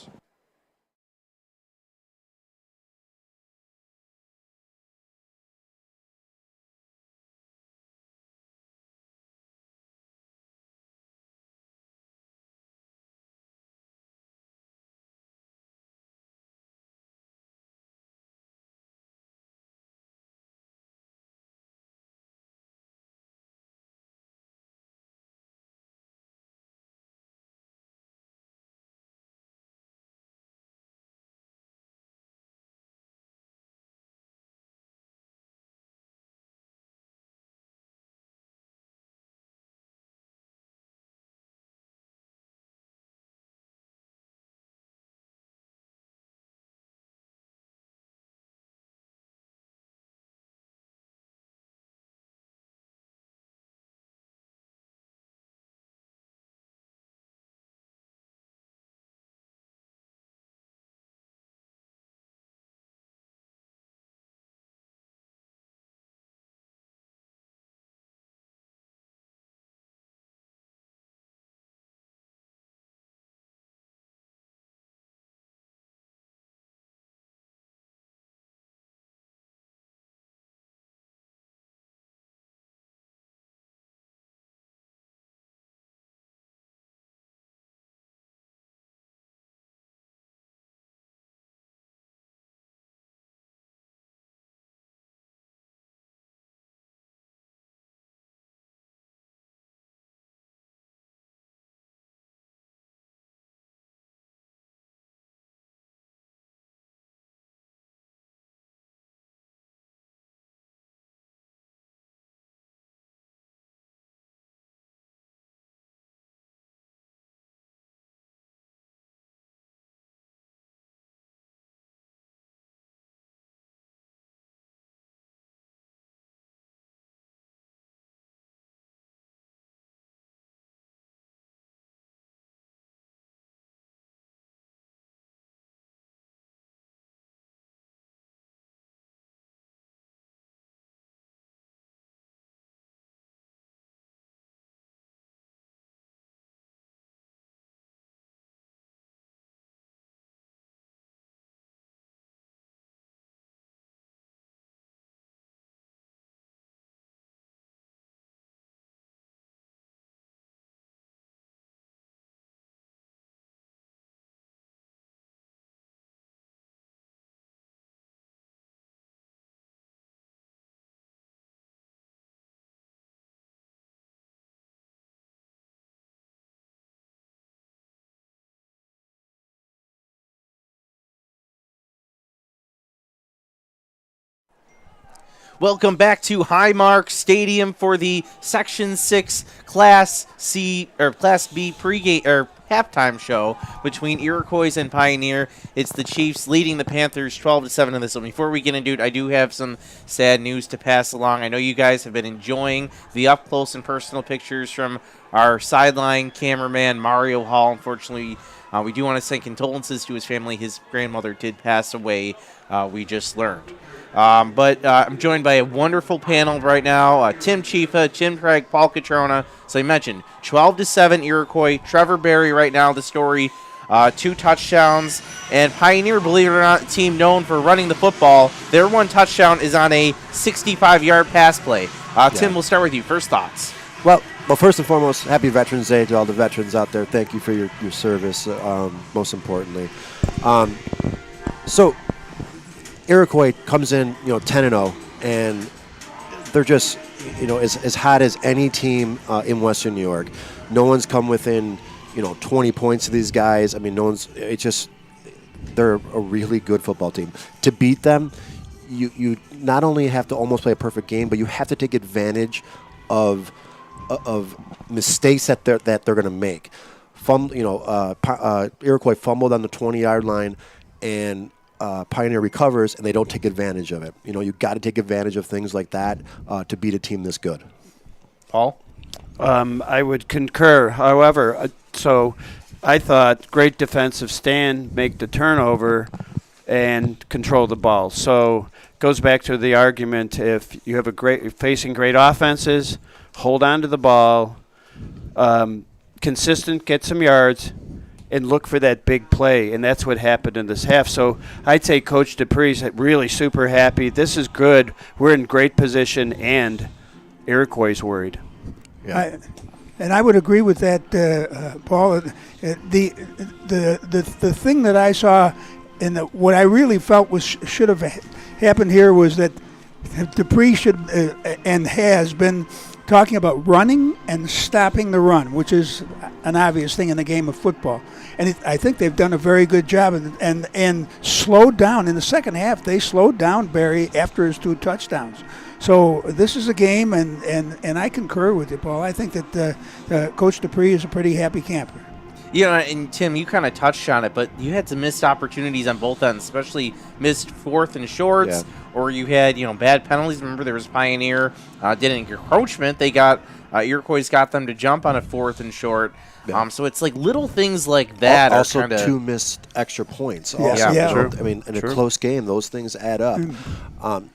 Welcome back to Highmark Stadium for the Section 6 Class C or Class B pregame or halftime show between Iroquois and Pioneer. It's the Chiefs leading the Panthers 12-7 in this one. Before we get into it, I do have some sad news to pass along. I know you guys have been enjoying the up close and personal pictures from our sideline cameraman Mario Hall. Unfortunately, we do want to send condolences to his family. His grandmother did pass away. We just learned. But I'm joined by a wonderful panel right now. Tim Chifa, Jim Craig, Paul Catrona. So I mentioned 12-7 Iroquois. Trevor Berry right now, the story, 2 touchdowns. And Pioneer, believe it or not, a team known for running the football. Their 1 touchdown is on a 65-yard pass play. Tim, we'll start with you. First thoughts. Well, first and foremost, happy Veterans Day to all the veterans out there. Thank you for your service, most importantly. So Iroquois comes in, 10-0, and they're just, as hot as any team in Western New York. No one's come within, 20 points of these guys. I mean, they're a really good football team. To beat them, you not only have to almost play a perfect game, but you have to take advantage of mistakes that they're going to make. Iroquois fumbled on the 20-yard line, and Pioneer recovers, and they don't take advantage of it. You got to take advantage of things like that to beat a team this good. Paul? I would concur. However, so I thought great defensive stand, make the turnover, and control the ball. So goes back to the argument: if you have facing great offenses, hold on to the ball, consistent, get some yards, and look for that big play, and that's what happened in this half. So I'd say Coach Dupree's really super happy. This is good. We're in great position, and Iroquois is worried. Yeah. I would agree with that, Paul. The thing that I saw, and what I really felt should have happened here was that Dupree should and has been talking about running and stopping the run, which is an obvious thing in the game of football. And I think they've done a very good job and slowed down. In the second half, they slowed down Barry after his 2 touchdowns. So this is a game, and I concur with you, Paul. I think that Coach Dupree is a pretty happy camper. And Tim, you kind of touched on it, but you had some missed opportunities on both ends, especially missed 4th and shorts, or you had, bad penalties. Remember, there was Pioneer did an encroachment. They got Iroquois got them to jump on a 4th and short. Yeah. So it's like little things like that. Also, 2 missed extra points. Also, True. I mean, in a close game, those things add up.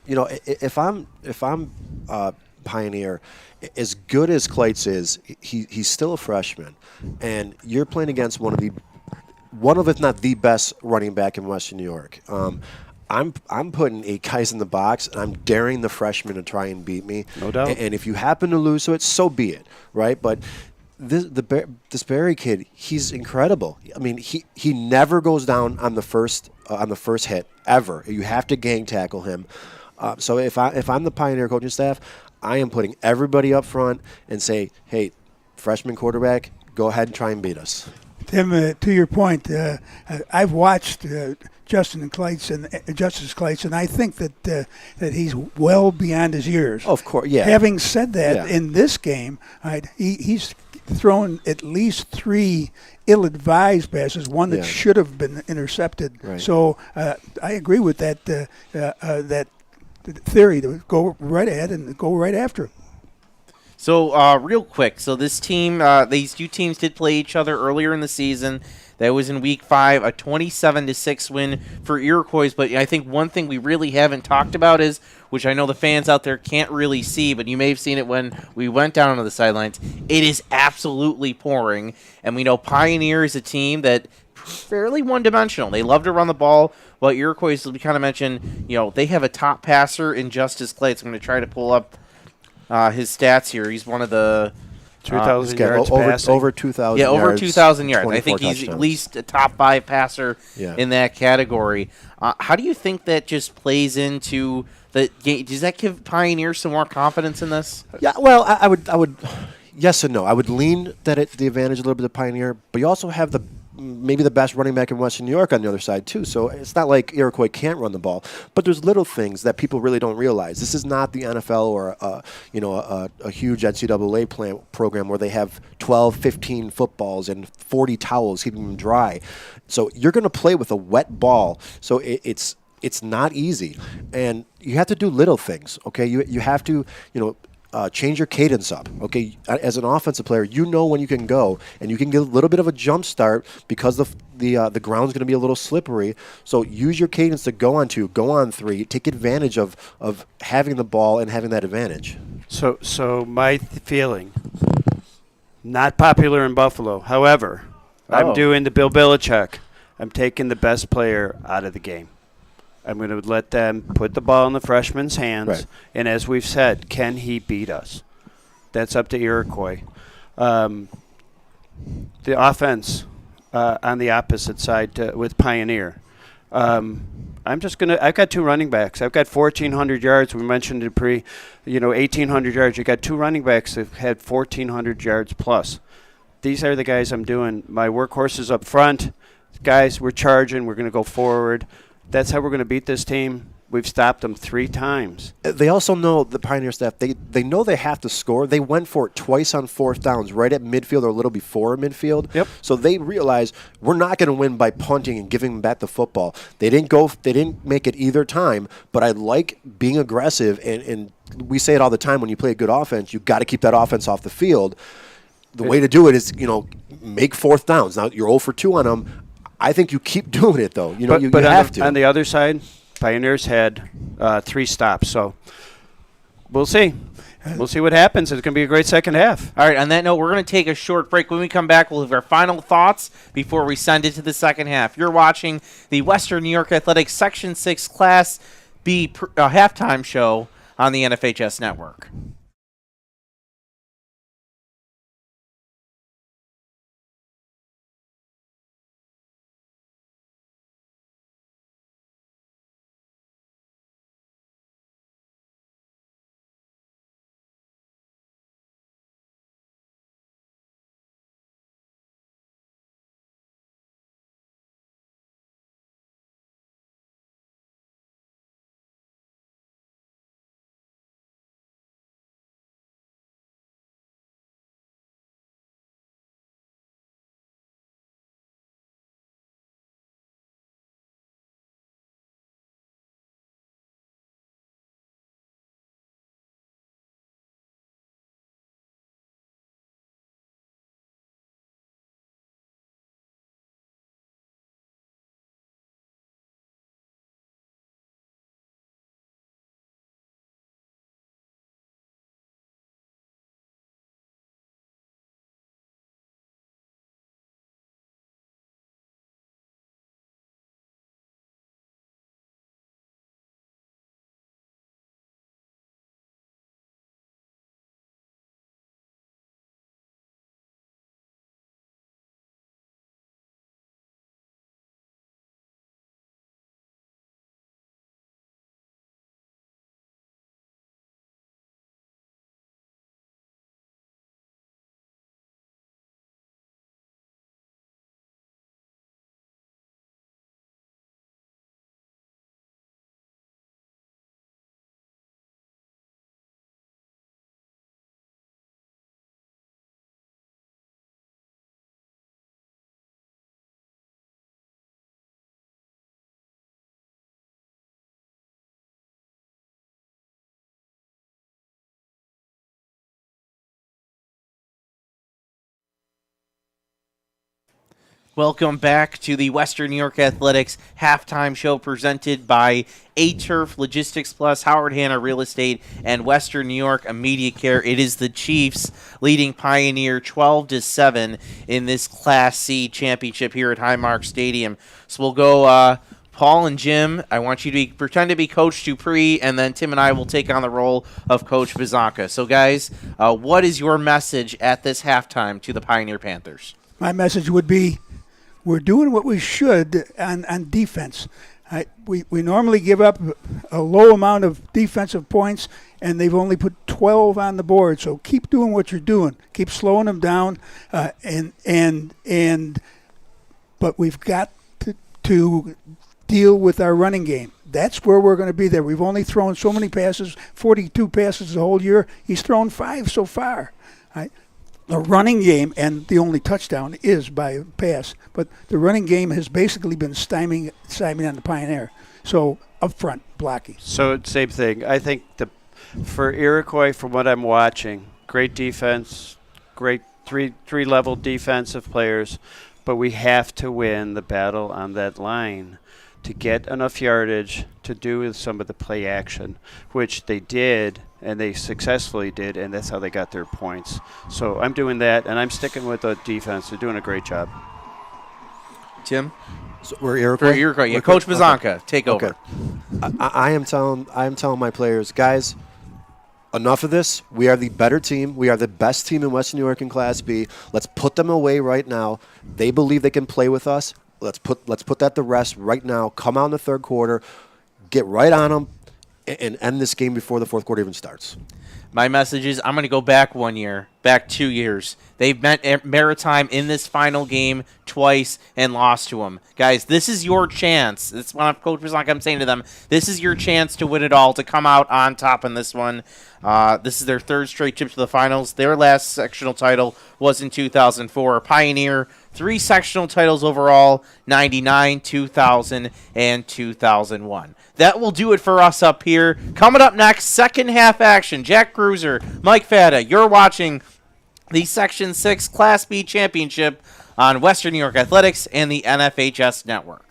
If I'm Pioneer, as good as Kleitz is, he's still a freshman, and you're playing against one of if not the best running back in Western New York. I'm putting 8 guys in the box, and I'm daring the freshman to try and beat me. No doubt. And if you happen to lose to it, so be it, right? But this Barry kid, he's incredible. I mean, he never goes down on the first hit ever. You have to gang tackle him. So if I'm the Pioneer coaching staff, I am putting everybody up front and say, hey, freshman quarterback, go ahead and try and beat us. Tim, to your point, I've watched Justice Kleitz, and I think that he's well beyond his years. Oh, of course, yeah. Having said that, in this game, he's thrown at least 3 ill-advised passes, one that should have been intercepted. Right. So I agree with that that theory to go right ahead and go right after him. So real quick, so this team, these 2 teams did play each other earlier in the season. That was in Week 5, a 27-6 win for Iroquois. But I think one thing we really haven't talked about is, which I know the fans out there can't really see, but you may have seen it when we went down onto the sidelines, it is absolutely pouring. And we know Pioneer is a team that fairly one-dimensional. They love to run the ball. Well, Iroquois, as we kind of mentioned, they have a top passer in Justice Kleitz. I'm going to try to pull up his stats here. He's one of the 2,000 yards passing. Over 2,000 yards. Yeah, over 2,000 yards. I think he's touchdowns. at least a top 5 passer in that category. How do you think that just plays into the game? Does that give Pioneer some more confidence in this? Yeah, well, I would yes and no. I would lean that the advantage a little bit to Pioneer, but you also have the maybe the best running back in Western New York on the other side too. So it's not like Iroquois can't run the ball, but there's little things that people really don't realize. This is not the NFL or a huge NCAA program where they have 12, 15 footballs and 40 towels keeping them dry. So you're going to play with a wet ball. So it's not easy, and you have to do little things. Okay, you have to change your cadence up. Okay, as an offensive player, you know when you can go, and you can get a little bit of a jump start because the ground's going to be a little slippery. So use your cadence to go on 2, go on 3, take advantage of having the ball and having that advantage. So my feeling, not popular in Buffalo. However, I'm doing the Bill Belichick. I'm taking the best player out of the game. I'm going to let them put the ball in the freshman's hands. Right. And as we've said, can he beat us? That's up to Iroquois. The offense on the opposite side with Pioneer. I've got 2 running backs. I've got 1,400 yards. We mentioned it 1,800 yards. You got 2 running backs that had 1,400 yards plus. These are the guys I'm doing. My workhorses up front. Guys, we're charging. We're going to go forward. That's how we're going to beat this team. We've stopped them 3 times. They also know, the Pioneer staff, they know they have to score. They went for it twice on 4th downs, right at midfield or a little before midfield. Yep. So they realize we're not going to win by punting and giving them back the football. They didn't make it either time, but I like being aggressive, and we say it all the time, when you play a good offense, you got to keep that offense off the field. The way to do it is, make 4th downs. Now, you're 0 for 2 on them. I think you keep doing it, though. You have to. On the other side, Pioneers had 3 stops. So we'll see. We'll see what happens. It's going to be a great second half. All right, on that note, we're going to take a short break. When we come back, we'll have our final thoughts before we send it to the second half. You're watching the Western New York Athletics Section 6 Class B halftime show on the NFHS Network. Welcome back to the Western New York Athletics halftime show presented by A-Turf Logistics Plus, Howard Hanna Real Estate, and Western New York Immediate Care. It is the Chiefs leading Pioneer 12-7 in this Class C championship here at Highmark Stadium. So we'll go Paul and Jim. I want you to pretend to be Coach Dupree, and then Tim and I will take on the role of Coach Bizanca. So, guys, what is your message at this halftime to the Pioneer Panthers? My message would be, we're doing what we should on defense. We normally give up a low amount of defensive points, and they've only put 12 on the board. So keep doing what you're doing. Keep slowing them down, and but we've got to deal with our running game. That's where we're going to be there. We've only thrown so many passes, 42 passes the whole year. He's thrown 5 so far. Right? The running game, and the only touchdown is by pass, but the running game has basically been stymieing on the Pioneer. So up front, blocking. So same thing. I think for Iroquois, from what I'm watching, great defense, great three-level defensive players, but we have to win the battle on that line to get enough yardage to do some of the play action, which they did, and they successfully did, and that's how they got their points. So I'm doing that, and I'm sticking with the defense. They're doing a great job. Tim? So we're Iroquois. For Iroquois, yeah. Coach Bazanka, take over. I am telling my players, guys, enough of this. We are the better team. We are the best team in Western New York in Class B. Let's put them away right now. They believe they can play with us. Let's put that to rest right now. Come out in the third quarter, get right on them, and end this game before the fourth quarter even starts. My message is I'm going to go back 1 year, back 2 years. They've met Maritime in this final game twice and lost to them. Guys, this is your chance. That's what Coach Bazanka, I'm saying to them. This is your chance to win it all, to come out on top in this one. This is their third straight trip to the finals. Their last sectional title was in 2004. Pioneer, 3 sectional titles overall, 99, 2000, and 2001. That will do it for us up here. Coming up next, second half action. Jack Cruiser, Mike Fada, you're watching the Section 6 Class B Championship on Western New York Athletics and the NFHS Network.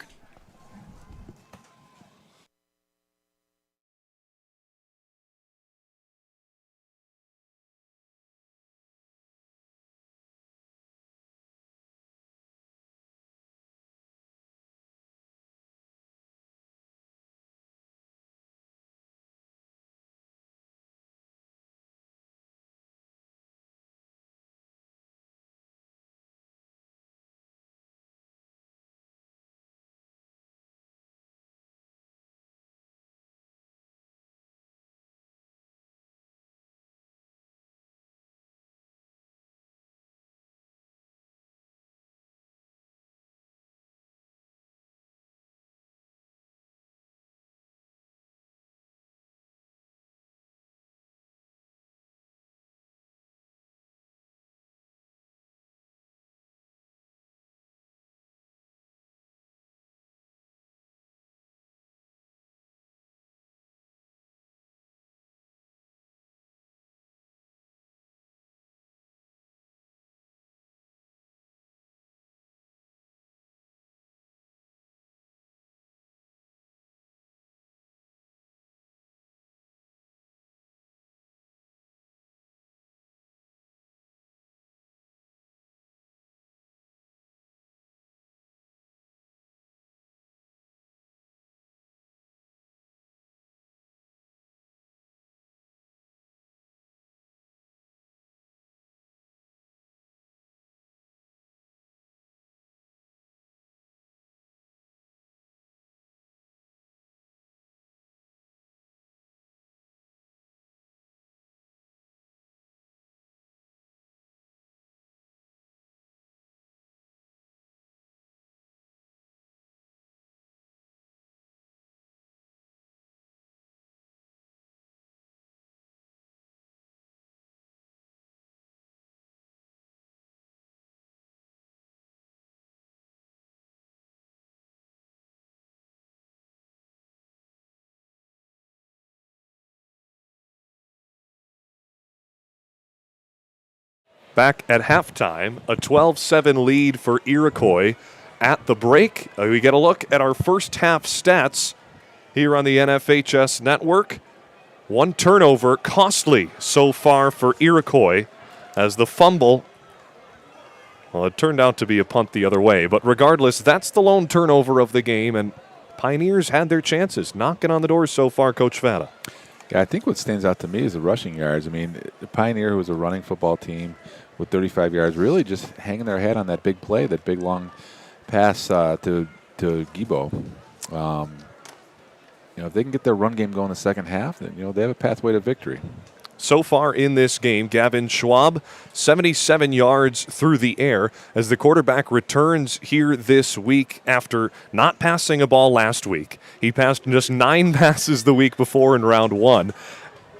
Back at halftime, a 12-7 lead for Iroquois. At the break, we get a look at our first half stats here on the NFHS network. 1 turnover, costly so far for Iroquois, as the fumble, well, it turned out to be a punt the other way. But regardless, that's the lone turnover of the game, and Pioneers had their chances. Knocking on the doors so far, Coach Fada. Yeah, I think what stands out to me is the rushing yards. I mean, the Pioneer, who was a running football team with 35 yards, really just hanging their head on that big play, that big long pass to Gibo. If they can get their run game going in the second half, then they have a pathway to victory. so far in this game. Gavin Schwab, 77 yards through the air as the quarterback returns here this week after not passing a ball last week. He passed just 9 passes the week before in round 1.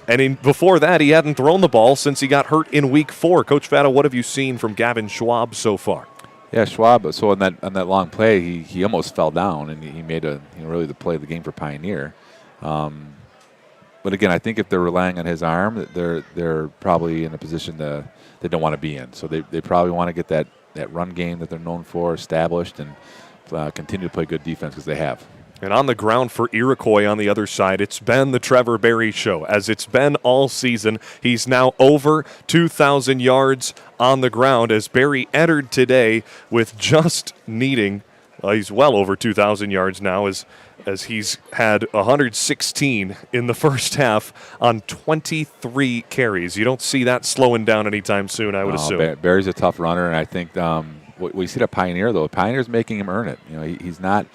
And before that, he hadn't thrown the ball since he got hurt in week 4. Coach Vada, what have you seen from Gavin Schwab so far? Yeah, Schwab. So on that long play, he almost fell down, and he made really the play of the game for Pioneer. But again, I think if they're relying on his arm, they're probably in a position they don't want to be in. So they probably want to get that run game that they're known for established and continue to play good defense because they have. And on the ground for Iroquois on the other side, it's been the Trevor Berry show, as it's been all season. He's now over 2,000 yards on the ground as Berry entered today with just needing, he's well over 2,000 yards now as he's had 116 in the first half on 23 carries. You don't see that slowing down anytime soon, I would assume. Berry's a tough runner, and I think what we see at Pioneer, though, Pioneer's making him earn it. He's not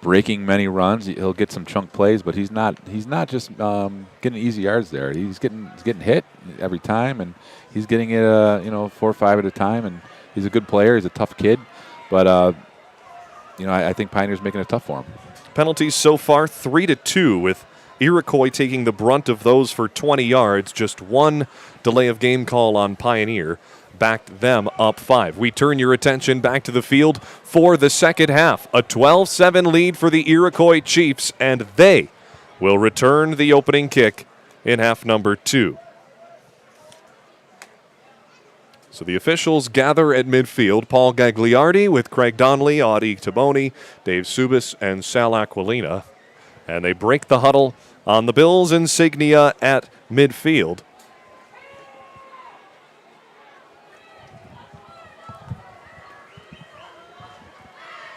breaking many runs. He'll get some chunk plays, but he's not just getting easy yards there. He's getting hit every time, and he's getting it 4 or 5 at a time. And he's a good player. He's a tough kid, but I think Pioneer's making it tough for him. Penalties so far 3-2, with Iroquois taking the brunt of those for 20 yards. Just one delay of game call on Pioneer backed them up 5. We turn your attention back to the field for the second half. A 12-7 lead for the Iroquois Chiefs, and they will return the opening kick in half number 2. So the officials gather at midfield. Paul Gagliardi with Craig Donnelly, Audie Taboni, Dave Subis, and Sal Aquilina. And they break the huddle on the Bills insignia at midfield.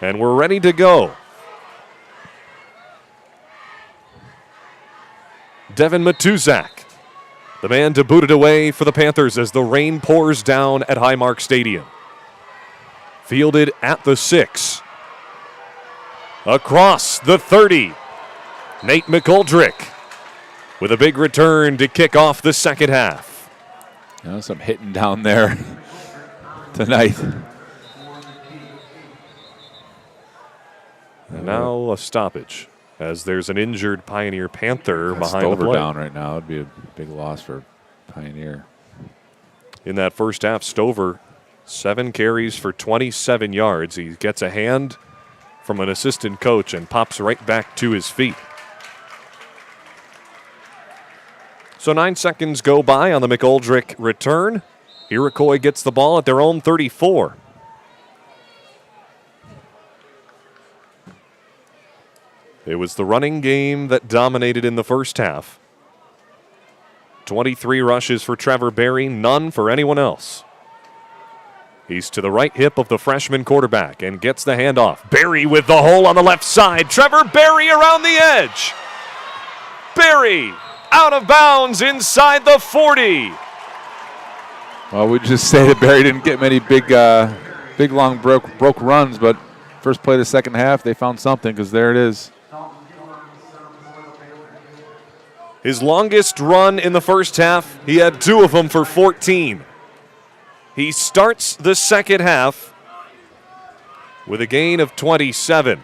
And we're ready to go. Devin Matuzak, the man to boot it away for the Panthers as the rain pours down at Highmark Stadium. Fielded at the 6. Across the 30. Nate McGoldrick with a big return to kick off the second half. Some hitting down there tonight. And now a stoppage, as there's an injured Pioneer Panther behind Stover the play. Down right now. It'd be a big loss for Pioneer. In that first half, Stover, 7 carries for 27 yards. He gets a hand from an assistant coach and pops right back to his feet. So 9 seconds go by on the McGoldrick return. Iroquois gets the ball at their own 34. It was the running game that dominated in the first half. 23 rushes for Trevor Berry, none for anyone else. He's to the right hip of the freshman quarterback and gets the handoff. Berry with the hole on the left side. Trevor Berry around the edge. Berry out of bounds inside the 40. Well, we just say that Berry didn't get many big long broke runs, but first play of the second half, they found something because there it is. His longest run in the first half, he had 2 of them for 14. He starts the second half with a gain of 27.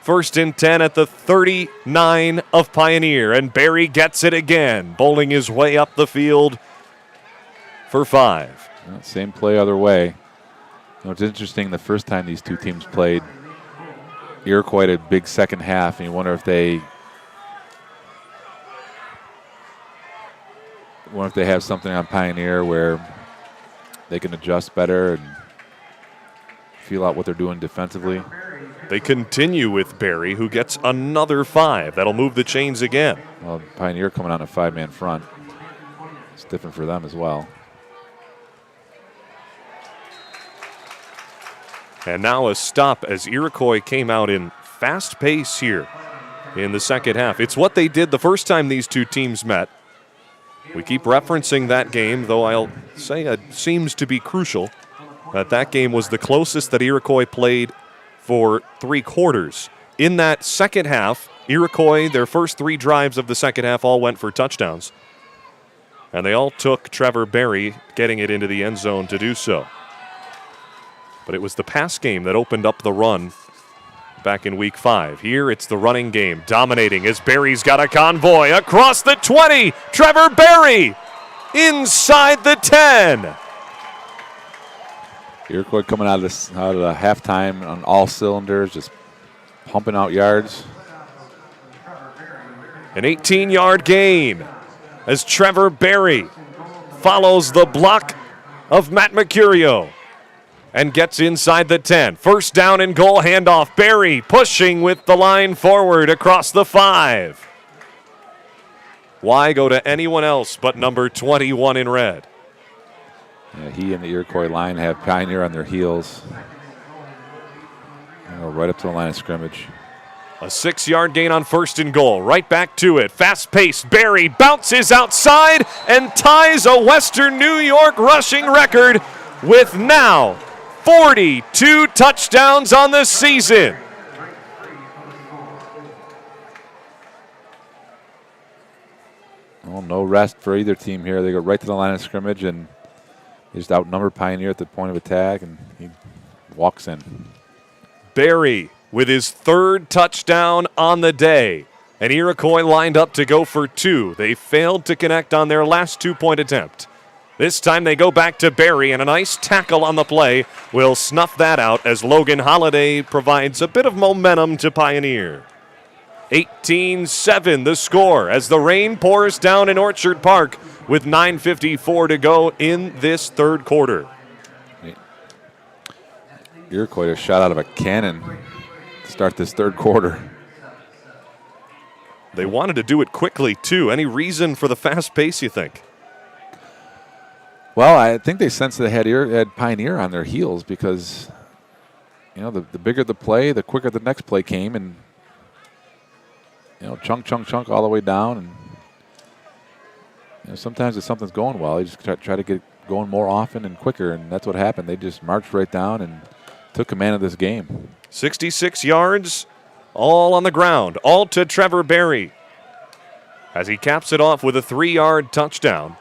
1st and 10 at the 39 of Pioneer, and Berry gets it again, bowling his way up the field for 5. Same play other way. It's interesting, the first time these two teams played, Iroquois had a big second half, and you wonder if they have something on Pioneer where they can adjust better and feel out what they're doing defensively. They continue with Berry, who gets another 5. That'll move the chains again. Well, Pioneer coming on a 5-man front. It's different for them as well. And now a stop as Iroquois came out in fast pace here in the second half. It's what they did the first time these two teams met. We keep referencing that game, though I'll say it seems to be crucial that game was the closest that Iroquois played for 3 quarters. In that second half, Iroquois, their first 3 drives of the second half all went for touchdowns. And they all took Trevor Berry getting it into the end zone to do so. But it was the pass game that opened up the run back in week 5. Here it's the running game dominating as Berry's got a convoy across the 20. Trevor Berry inside the 10. Iroquois coming out of the halftime on all cylinders, just pumping out yards. An 18-yard gain as Trevor Berry follows the block of Matt Mercurio and gets inside the 10. First down and goal handoff. Berry pushing with the line forward across the 5. Why go to anyone else but number 21 in red? Yeah, he and the Iroquois line have Pioneer on their heels. Right up to the line of scrimmage. A 6-yard gain on first and goal. Right back to it. Fast-paced. Berry bounces outside and ties a Western New York rushing record with now 42 touchdowns on the season. Well, no rest for either team here. They go right to the line of scrimmage and they just outnumber Pioneer at the point of attack, and he walks in. Berry with his 3rd touchdown on the day. And Iroquois lined up to go for 2. They failed to connect on their last 2-point attempt. This time they go back to Berry, and a nice tackle on the play will snuff that out as Logan Holliday provides a bit of momentum to Pioneer. 18-7 the score as the rain pours down in Orchard Park with 9:54 to go in this 3rd quarter. Iroquois just shot out of a cannon to start this 3rd quarter. They wanted to do it quickly, too. Any reason for the fast pace, you think? Well, I think they sensed they had Pioneer on their heels because, the bigger the play, the quicker the next play came, and chunk all the way down. And sometimes if something's going well, you just try to get going more often and quicker, and that's what happened. They just marched right down and took command of this game. 66 yards, all on the ground, all to Trevor Berry as he caps it off with a 3-yard touchdown.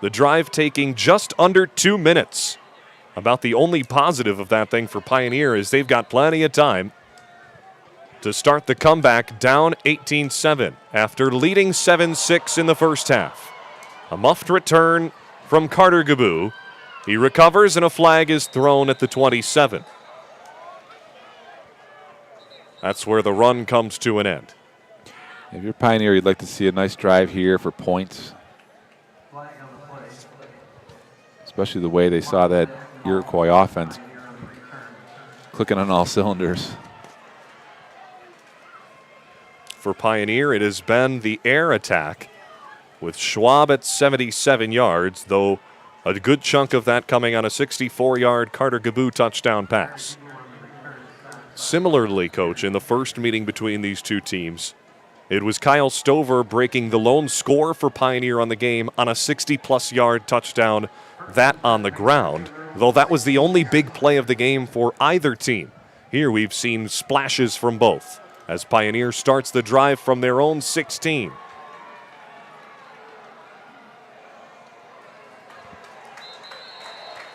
The drive taking just under 2 minutes. About the only positive of that thing for Pioneer is they've got plenty of time to start the comeback down 18-7 after leading 7-6 in the first half. A muffed return from Carter Gaboo. He recovers and a flag is thrown at the 27. That's where the run comes to an end. If you're Pioneer, you'd like to see a nice drive here for points. Especially the way they saw that Iroquois offense clicking on all cylinders. For Pioneer, it has been the air attack with Schwab at 77 yards, though a good chunk of that coming on a 64-yard Carter Gaboo touchdown pass. Similarly, Coach, in the first meeting between these two teams, it was Kyle Stover breaking the lone score for Pioneer on the game on a 60-plus yard touchdown, that on the ground, though that was the only big play of the game for either team. Here we've seen splashes from both as Pioneer starts the drive from their own 16.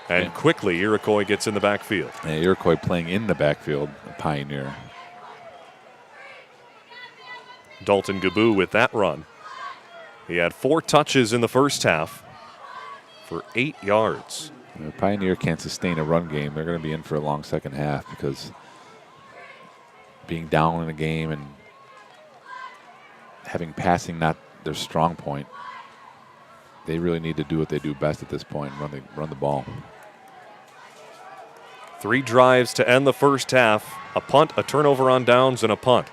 And quickly, Iroquois gets in the backfield. Yeah, Iroquois playing in the backfield, Pioneer. Dalton Gaboo with that run. He had 4 touches in the first half for 8 yards. Pioneer can't sustain a run game. They're going to be in for a long second half because being down in a game and having passing not their strong point, they really need to do what they do best at this point, run the ball. 3 drives to end the first half, a punt, a turnover on downs, and a punt.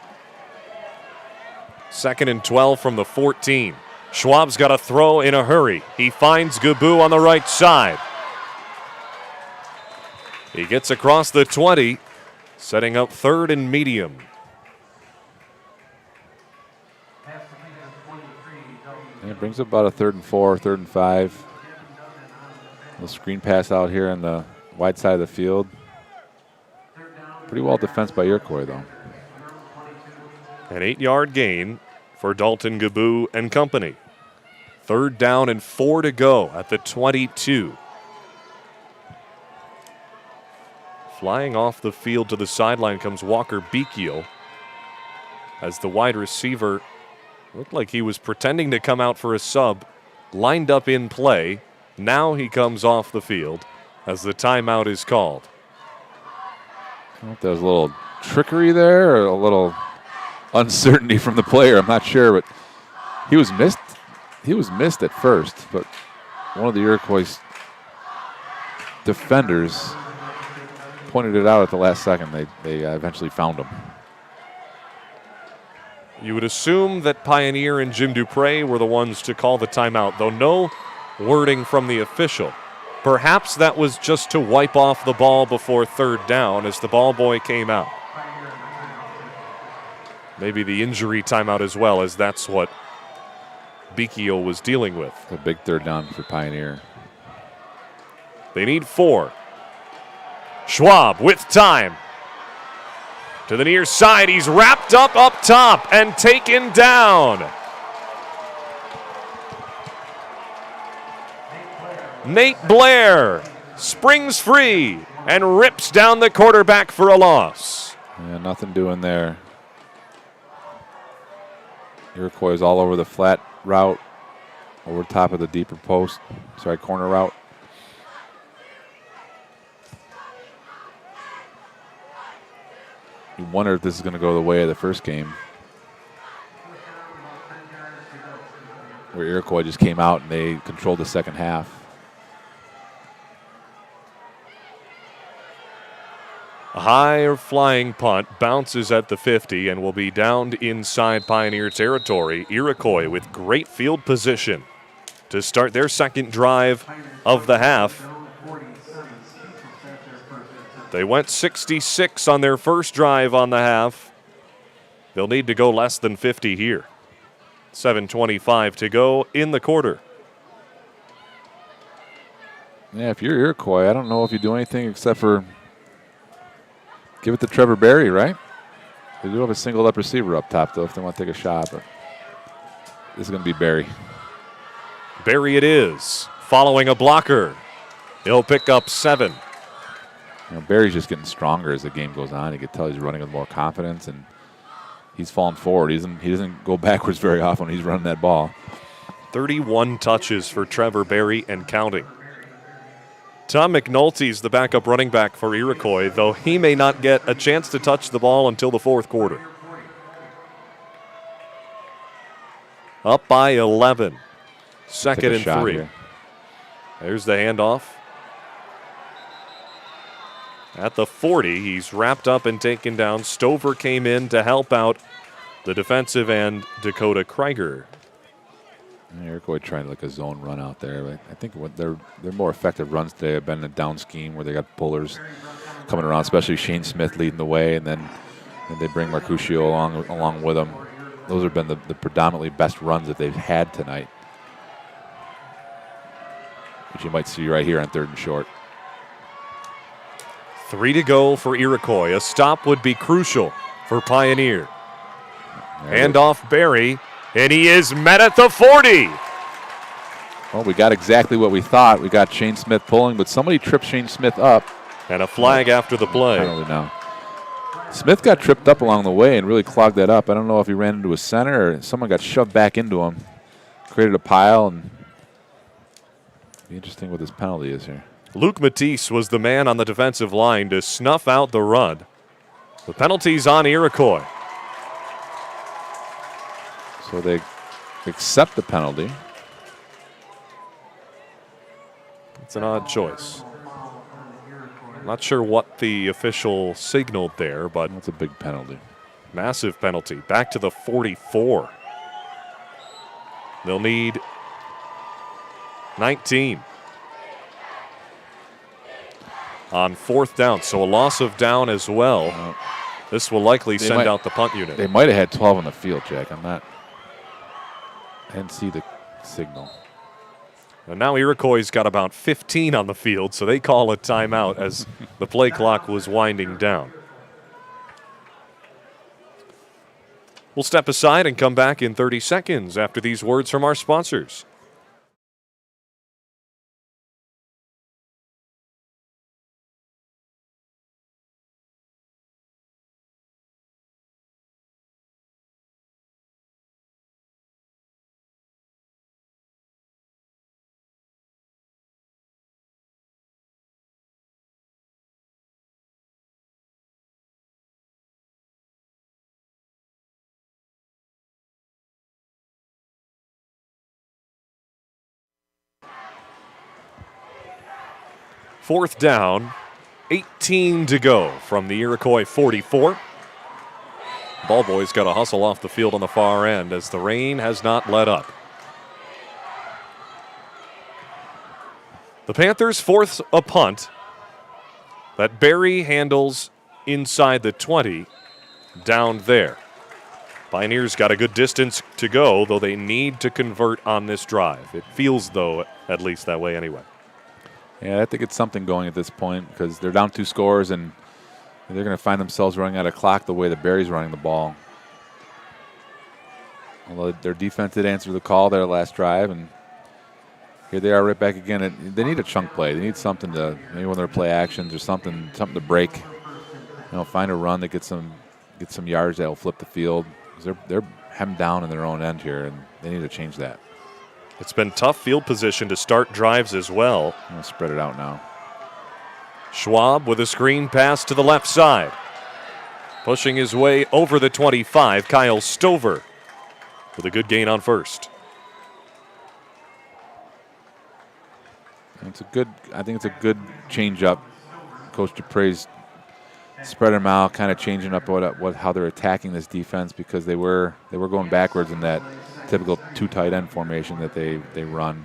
2nd and 12 from the 14. Schwab's got to throw in a hurry. He finds Gaboo on the right side. He gets across the 20, setting up 3rd and medium. And it brings up about a 3rd and 4, 3rd and 5. Little screen pass out here on the wide side of the field. Pretty well defensed by Iroquois, though. An 8-yard gain for Dalton Gaboo and company. 3rd down and 4 to go at the 22. Flying off the field to the sideline comes Walker Beekeel as the wide receiver looked like he was pretending to come out for a sub, lined up in play. Now he comes off the field as the timeout is called. I don't know if there was a little trickery there or a little uncertainty from the player. I'm not sure, but he was missed. He was missed at first, but one of the Iroquois defenders pointed it out at the last second. They eventually found him. You would assume that Pioneer and Jim Dupre were the ones to call the timeout, though no wording from the official. Perhaps that was just to wipe off the ball before 3rd down as the ball boy came out. Maybe the injury timeout as well, as that's what Beekeel was dealing with. A big 3rd down for Pioneer. They need 4. Schwab with time. To the near side, he's wrapped up top and taken down. Nate Blair springs free and rips down the quarterback for a loss. Yeah, nothing doing there. Iroquois is all over the flat route, over top of the deeper post. Corner route. You wonder if this is going to go the way of the first game, where Iroquois just came out and they controlled the second half. A high flying punt bounces at the 50 and will be downed inside Pioneer territory. Iroquois with great field position to start their second drive of the half. They went 66 on their first drive on the half. They'll need to go less than 50 here. 7:25 to go in the quarter. Yeah, if you're Iroquois, I don't know if you do anything except for give it to Trevor Berry, right? They do have a singled up receiver up top, though, if they want to take a shot. But this is going to be Berry. Berry it is, following a blocker. He'll pick up 7. You know, Berry's just getting stronger as the game goes on. You can tell he's running with more confidence, and he's falling forward. He doesn't go backwards very often when he's running that ball. 31 touches for Trevor Berry and counting. Tom McNulty's the backup running back for Iroquois, though he may not get a chance to touch the ball until the 4th quarter. Up by 11. 2nd and 3. Here. There's the handoff. At the 40, he's wrapped up and taken down. Stover came in to help out the defensive end, Dakota Krieger. Iroquois trying like a zone run out there. But I think what their more effective runs today have been a down scheme where they got pullers coming around, especially Shane Smith leading the way, and then they bring Mercutio along with them. Those have been the predominantly best runs that they've had tonight, which you might see right here on 3rd and short. 3 to go for Iroquois. A stop would be crucial for Pioneer. Handoff Berry, and he is met at the 40. Well, we got exactly what we thought. We got Shane Smith pulling, but somebody tripped Shane Smith up. And a flag after the play. Penalty now. Smith got tripped up along the way and really clogged that up. I don't know if he ran into a center or someone got shoved back into him, created a pile, and be interesting what this penalty is here. Luke Matisse was the man on the defensive line to snuff out the run. The penalty's on Iroquois. So they accept the penalty. It's an odd choice. Not sure what the official signaled there, but that's a big penalty. Massive penalty. Back to the 44. They'll need 19 on 4th down. So a loss of down as well. This will likely send out the punt unit. They might have had 12 on the field, Jack. I didn't see the signal. And now Iroquois got about 15 on the field, so they call a timeout as the play clock was winding down. We'll step aside and come back in 30 seconds after these words from our sponsors. 4th down, 18 to go from the Iroquois 44. Ball boys got to hustle off the field on the far end as the rain has not let up. The Panthers force a punt that Barry handles inside the 20 down there. Pioneers got a good distance to go, though they need to convert on this drive. It feels, though, at least that way anyway. Yeah, I think it's something going at this point because they're down 2 scores and they're going to find themselves running out of clock the way that Barry's running the ball. Although their defense did answer the call their last drive, and here they are right back again. They need a chunk play. They need something to, maybe when they're play actions or something to break. Find a run that gets some yards that will flip the field. They're hemmed down in their own end here, and they need to change that. It's been tough field position to start drives as well. I'm going to spread it out now. Schwab with a screen pass to the left side. Pushing his way over the 25, Kyle Stover with a good gain on first. I think it's a good change up. Coach Dupre's spread them out, kind of changing up how they're attacking this defense because they were going backwards in that typical 2 tight end formation that they run.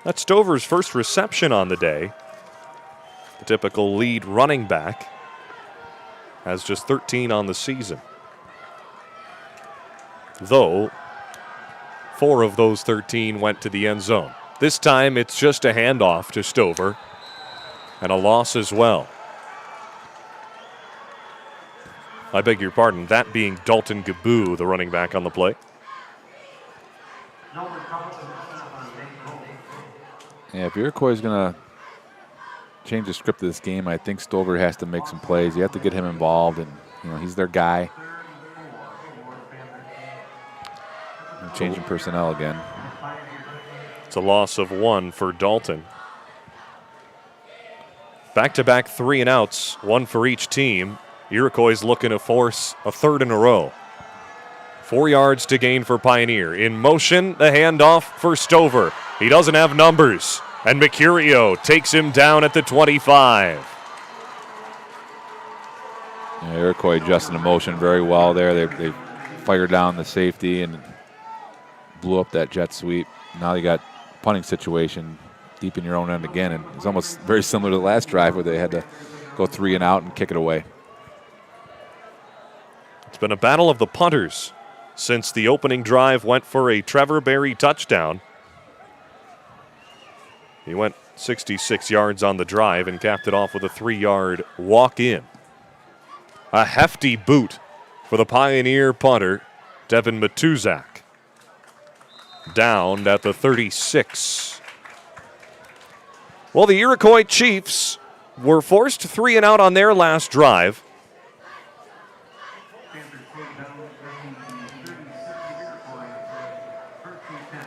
That's Stover's first reception on the day. The typical lead running back has just 13 on the season. Though 4 of those 13 went to the end zone. This time it's just a handoff to Stover and a loss as well. I beg your pardon, that being Dalton Gaboo, the running back on the play. Yeah, if Iroquois is going to change the script of this game, I think Stover has to make some plays. You have to get him involved, and he's their guy. And changing personnel again. It's a loss of 1 for Dalton. Back-to-back 3 and outs, 1 for each team. Iroquois looking to force a 3rd in a row. 4 yards to gain for Pioneer. In motion, the handoff for Stover. He doesn't have numbers, and Mercurio takes him down at the 25. Yeah, Iroquois adjusting the motion very well there. They fired down the safety and blew up that jet sweep. Now they got punting situation deep in your own end again, and it's almost very similar to the last drive where they had to go 3 and out and kick it away. It's been a battle of the punters since the opening drive went for a Trevor Berry touchdown. He went 66 yards on the drive and capped it off with a 3-yard walk-in. A hefty boot for the Pioneer punter, Devin Matuzak. Down at the 36. Well, the Iroquois Chiefs were forced 3 and out on their last drive.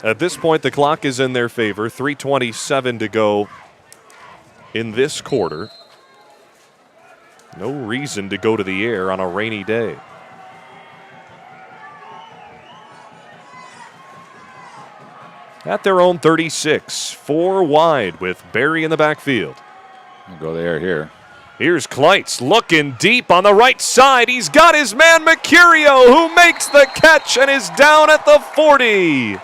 At this point, the clock is in their favor. 3:27 to go in this quarter. No reason to go to the air on a rainy day. At their own 36, 4 wide with Barry in the backfield. We'll go there here. Here's Kleitz looking deep on the right side. He's got his man Mercurio, who makes the catch and is down at the 40.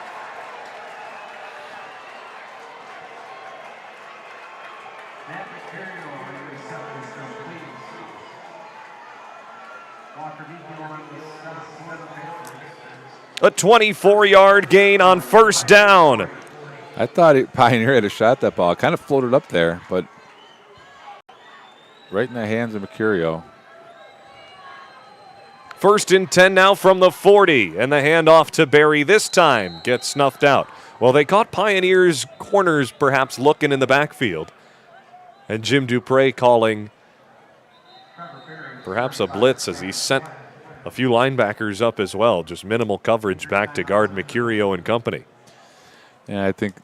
A 24-yard gain on first down. I thought Pioneer had a shot at that ball. It kind of floated up there, but right in the hands of Mercurio. 1st and 10 now from the 40, and the handoff to Barry this time gets snuffed out. Well, they caught Pioneer's corners perhaps looking in the backfield, and Jim Dupre calling perhaps a blitz as he sent a few linebackers up as well. Just minimal coverage back to guard Mercurio and company. Yeah, I think,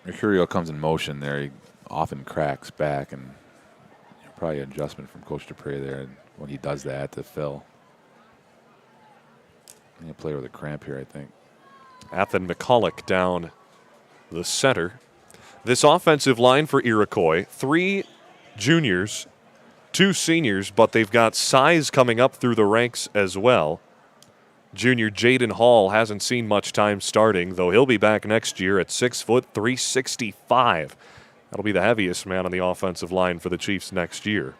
Mercurio comes in motion there. He often cracks back, and probably an adjustment from Coach Dupre there when he does that to Phil. He'll play with a cramp here, I think. Athan McCulloch down the center. This offensive line for Iroquois, 3 juniors, 2 seniors, but they've got size coming up through the ranks as well. Junior Jaden Hall hasn't seen much time starting, though he'll be back next year at 6 foot 365. That'll be the heaviest man on the offensive line for the Chiefs next year.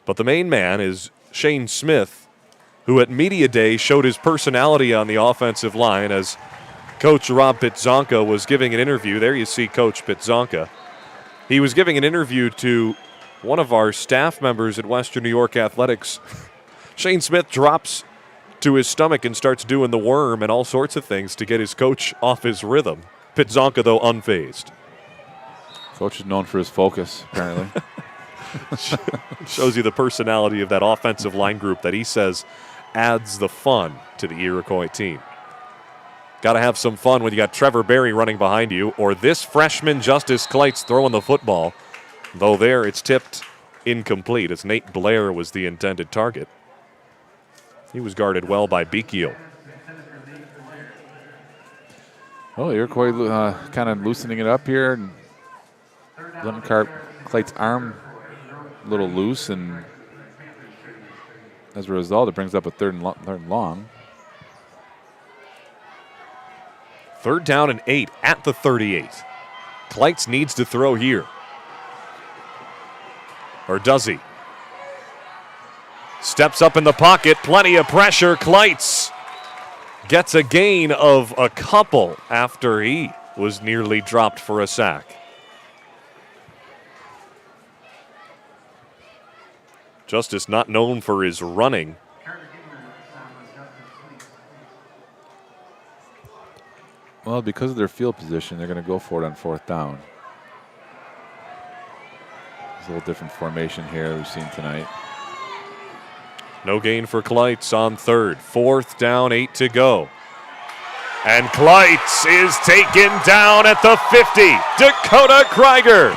But the main man is Shane Smith, who at Media Day showed his personality on the offensive line as Coach Rob Pitzonka was giving an interview. There you see Coach Pitzonka. He was giving an interview to one of our staff members at Western New York Athletics. Shane Smith drops to his stomach and starts doing the worm and all sorts of things to get his coach off his rhythm. Pitzonka, though, unfazed. Coach is known for his focus, apparently. Shows you the personality of that offensive line group that he says adds the fun to the Iroquois team. Got to have some fun when you got Trevor Berry running behind you, or this freshman Justice Kleitz throwing the football. Though there it's tipped incomplete as Nate Blair was the intended target. He was guarded well by Beekeel. Well, Iroquois kind of loosening it up here. And letting Kleit's arm a little loose, and as a result, it brings up a third and long. 3rd down and 8 at the 38. Kleitz needs to throw here. Or does he? Steps up in the pocket, plenty of pressure. Kleitz gets a gain of a couple after he was nearly dropped for a sack. Justice not known for his running. Well, because of their field position, they're going to go for it on 4th down. It's a little different formation here we've seen tonight. No gain for Kleitz on 3rd. 4th down, 8 to go. And Kleitz is taken down at the 50. Dakota Krieger,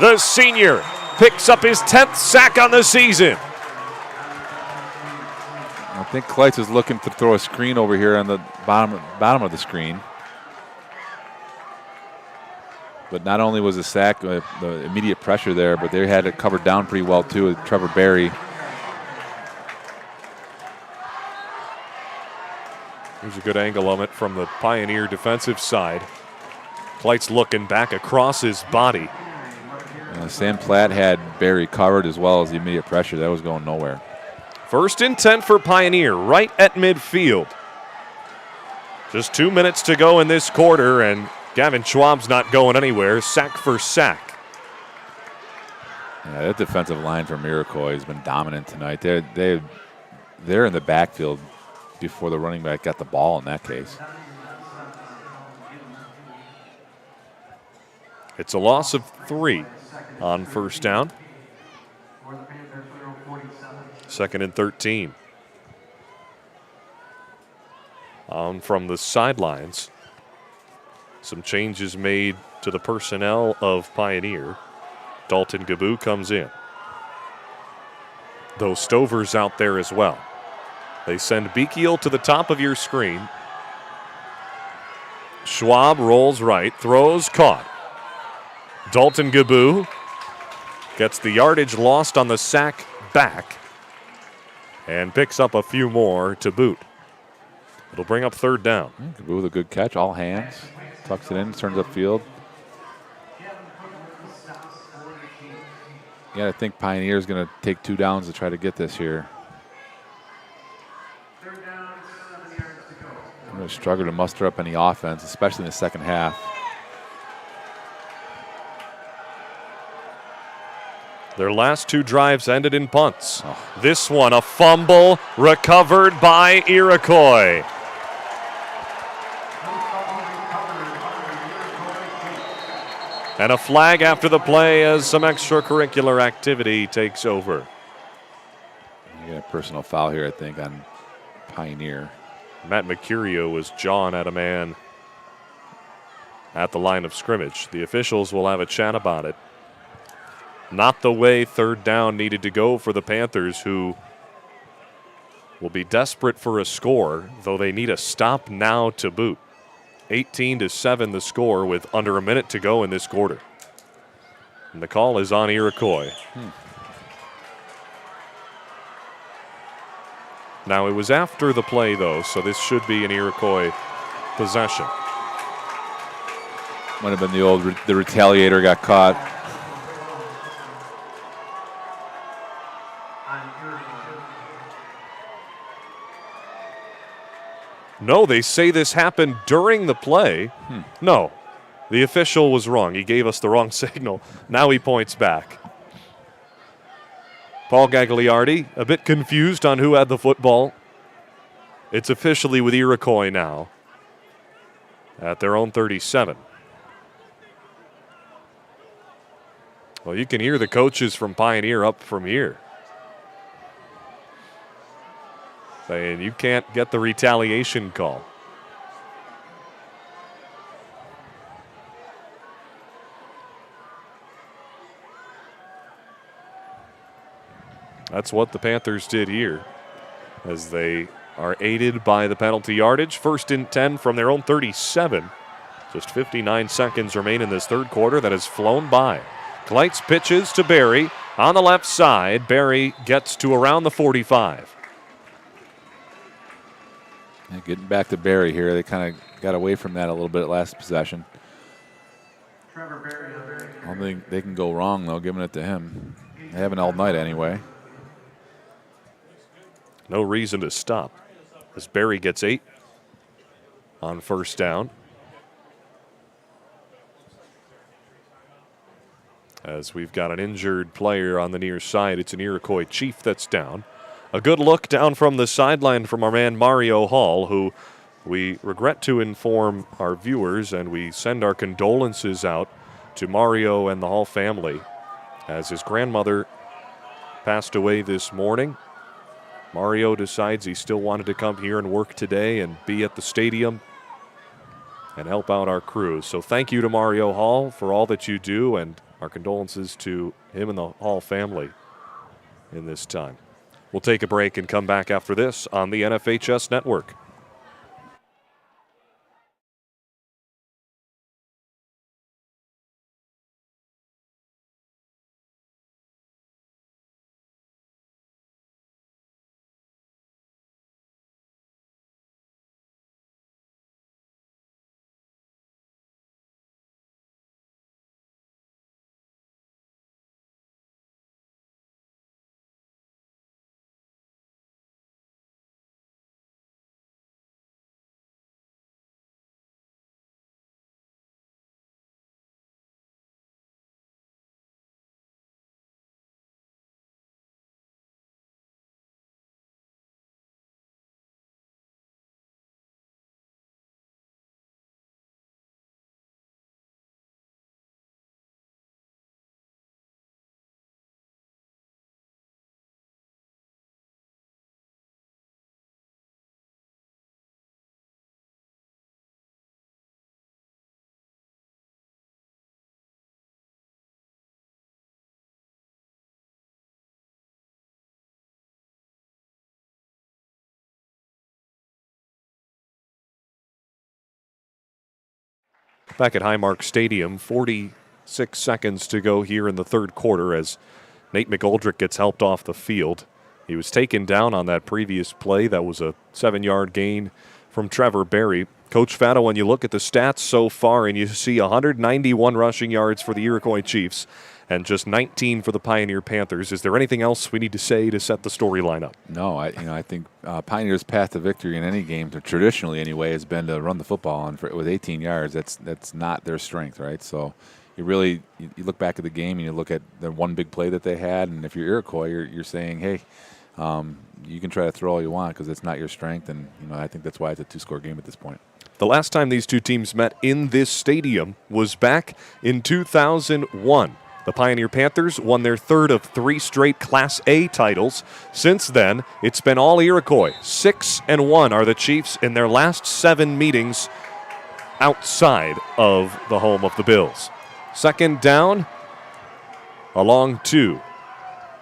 the senior, picks up his 10th sack on the season. I think Kleitz is looking to throw a screen over here on the bottom of the screen. But not only was the sack, the immediate pressure there, but they had it covered down pretty well too with Trevor Berry. Here's a good angle on it from the Pioneer defensive side. Kleitz looking back across his body. Sam Platt had Berry covered as well as the immediate pressure. That was going nowhere. 1st and 10 for Pioneer, right at midfield. Just 2 minutes to go in this quarter, and Gavin Schwab's not going anywhere, sack for sack. Yeah, that defensive line from Iroquois has been dominant tonight. They're in the backfield before the running back got the ball in that case. It's a loss of 3 on 1st down. 2nd and 13. On from the sidelines. Some changes made to the personnel of Pioneer. Dalton Gaboo comes in. Though Stover's out there as well. They send Beekeel to the top of your screen. Schwab rolls right, throws, caught. Dalton Gaboo gets the yardage lost on the sack back and picks up a few more to boot. It'll bring up 3rd down. Gaboo with a good catch, all hands. Tucks it in, turns upfield. Yeah, I think Pioneer is going to take 2 downs to try to get this here. I'm going to struggle to muster up any offense, especially in the second half. Their last 2 drives ended in punts. This one, a fumble recovered by Iroquois. And a flag after the play as some extracurricular activity takes over. You got a personal foul here, I think, on Pioneer. Matt Mercurio was jawing at a man at the line of scrimmage. The officials will have a chat about it. Not the way 3rd down needed to go for the Panthers, who will be desperate for a score, though they need a stop now to boot. 18-7 the score with under a minute to go in this quarter. And the call is on Iroquois. Now, it was after the play, though, so this should be an Iroquois possession. Might have been the retaliator got caught. No, they say this happened during the play. No, the official was wrong. He gave us the wrong signal. Now he points back. Paul Gagliardi, a bit confused on who had the football. It's officially with Iroquois now at their own 37. Well, you can hear the coaches from Pioneer up from here saying you can't get the retaliation call. That's what the Panthers did here as they are aided by the penalty yardage. 1st and 10 from their own 37. Just 59 seconds remain in this third quarter that has flown by. Kleitz pitches to Barry on the left side. Barry gets to around the 45. Yeah, getting back to Barry here, they kind of got away from that a little bit last possession. I don't think they can go wrong, though, giving it to him. They haven't all night anyway. No reason to stop as Barry gets 8 on 1st down. As we've got an injured player on the near side, it's an Iroquois Chief that's down. A good look down from the sideline from our man Mario Hall, who we regret to inform our viewers, and we send our condolences out to Mario and the Hall family as his grandmother passed away this morning. Mario decides he still wanted to come here and work today and be at the stadium and help out our crew. So thank you to Mario Hall for all that you do, and our condolences to him and the Hall family in this time. We'll take a break and come back after this on the NFHS Network. Back at Highmark Stadium, 46 seconds to go here in the third quarter as Nate McGoldrick gets helped off the field. He was taken down on that previous play. That was a 7-yard gain from Trevor Barry. Coach Fatto, when you look at the stats so far and you see 191 rushing yards for the Iroquois Chiefs and just 19 for the Pioneer Panthers, is there anything else we need to say to set the storyline up? No, I think Pioneer's path to victory in any game, traditionally anyway, has been to run the football, and with 18 yards, that's not their strength, right? So you look back at the game and you look at the one big play that they had, and if you're Iroquois, you're saying, hey, you can try to throw all you want because it's not your strength, and I think that's why it's a 2-score game at this point. The last time these two teams met in this stadium was back in 2001. The Pioneer Panthers won their third of 3 straight Class A titles. Since then, it's been all Iroquois. 6-1 are the Chiefs in their last 7 meetings outside of the home of the Bills. 2nd down, a long 2.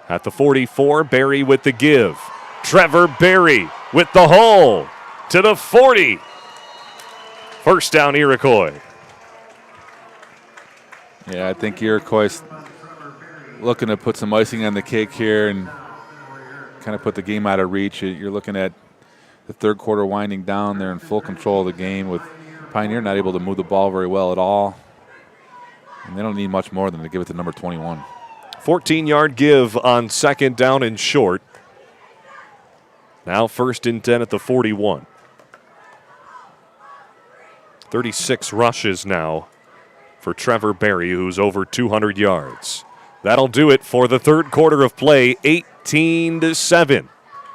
At the 44, Barry with the give. Trevor Barry with the hole to the 40. First down, Iroquois. Yeah, I think Iroquois looking to put some icing on the cake here and kind of put the game out of reach. You're looking at the third quarter winding down. They're in full control of the game with Pioneer not able to move the ball very well at all. And they don't need much more than to give it to number 21. 14-yard give on second down and short. Now 1st and 10 at the 41. 36 rushes now for Trevor Berry, who's over 200 yards. That'll do it for the third quarter of play, 18-7.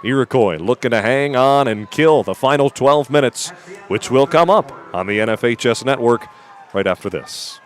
Iroquois looking to hang on and kill the final 12 minutes, which will come up on the NFHS Network right after this.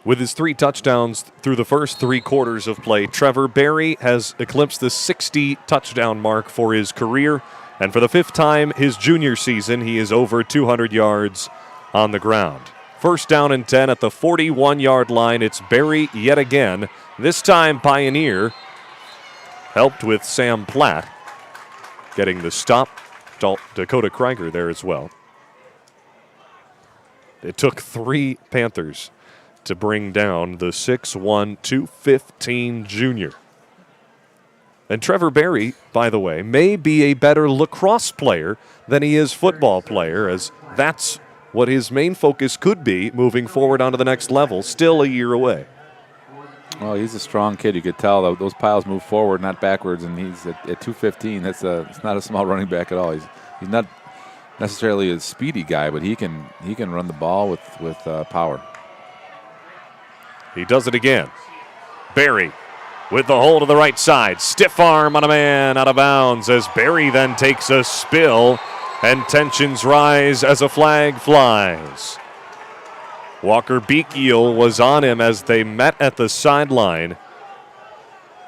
With his 3 touchdowns through the first 3 quarters of play, Trevor Berry has eclipsed the 60-touchdown mark for his career. And for the 5th time his junior season, he is over 200 yards on the ground. 1st down and 10 at the 41-yard line. It's Berry yet again. This time Pioneer helped with Sam Platt getting the stop. Dakota Krieger there as well. It took 3 Panthers to bring down the 6'1", 215 junior. And Trevor Berry, by the way, may be a better lacrosse player than he is football player, as that's what his main focus could be moving forward onto the next level, still a year away. Well, he's a strong kid. You could tell those piles move forward, not backwards, and he's at 215. It's not a small running back at all. He's not necessarily a speedy guy, but he can run the ball with power. He does it again. Berry with the hole to the right side. Stiff arm on a man out of bounds as Berry then takes a spill and tensions rise as a flag flies. Walker Beekiel was on him as they met at the sideline.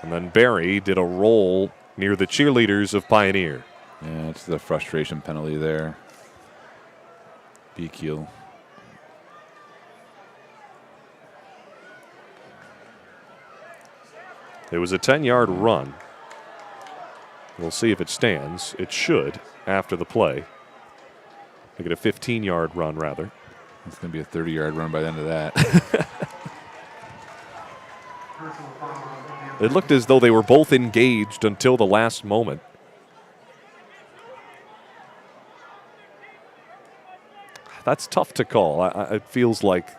And then Berry did a roll near the cheerleaders of Pioneer. Yeah, it's the frustration penalty there. Beekiel. It was a 10-yard run. We'll see if it stands. It should after the play. Make it a 15-yard run, rather. It's going to be a 30-yard run by the end of that. It looked as though they were both engaged until the last moment. That's tough to call. It feels like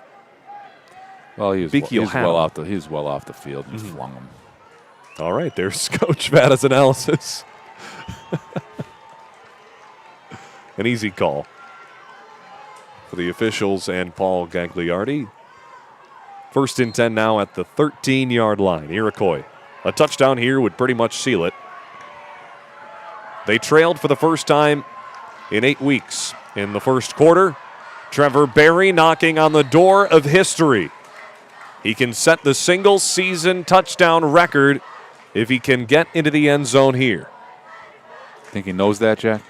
well, he was well off the field and flung him. All right, there's Coach Vada's analysis. An easy call for the officials and Paul Gagliardi. 1st and 10 now at the 13-yard line. Iroquois. A touchdown here would pretty much seal it. They trailed for the first time in 8 weeks. In the first quarter, Trevor Berry knocking on the door of history. He can set the single-season touchdown record if he can get into the end zone here. Think he knows that, Jack?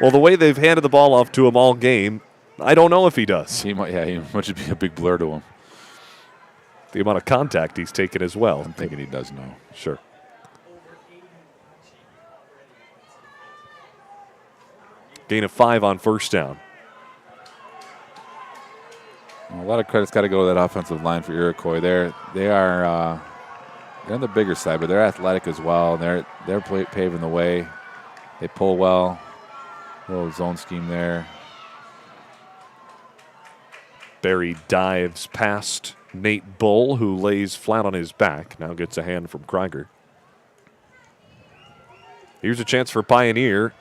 Well, the way they've handed the ball off to him all game, I don't know if he does. He might just be a big blur to him. The amount of contact he's taken as well. I'm thinking he does know. Sure. Gain of 5 on 1st down. Well, a lot of credit's got to go to that offensive line for Iroquois. They're on the bigger side, but they're athletic as well. They're paving the way. They pull well. Little zone scheme there. Barry dives past Nate Bull, who lays flat on his back. Now gets a hand from Krieger. Here's a chance for Pioneer.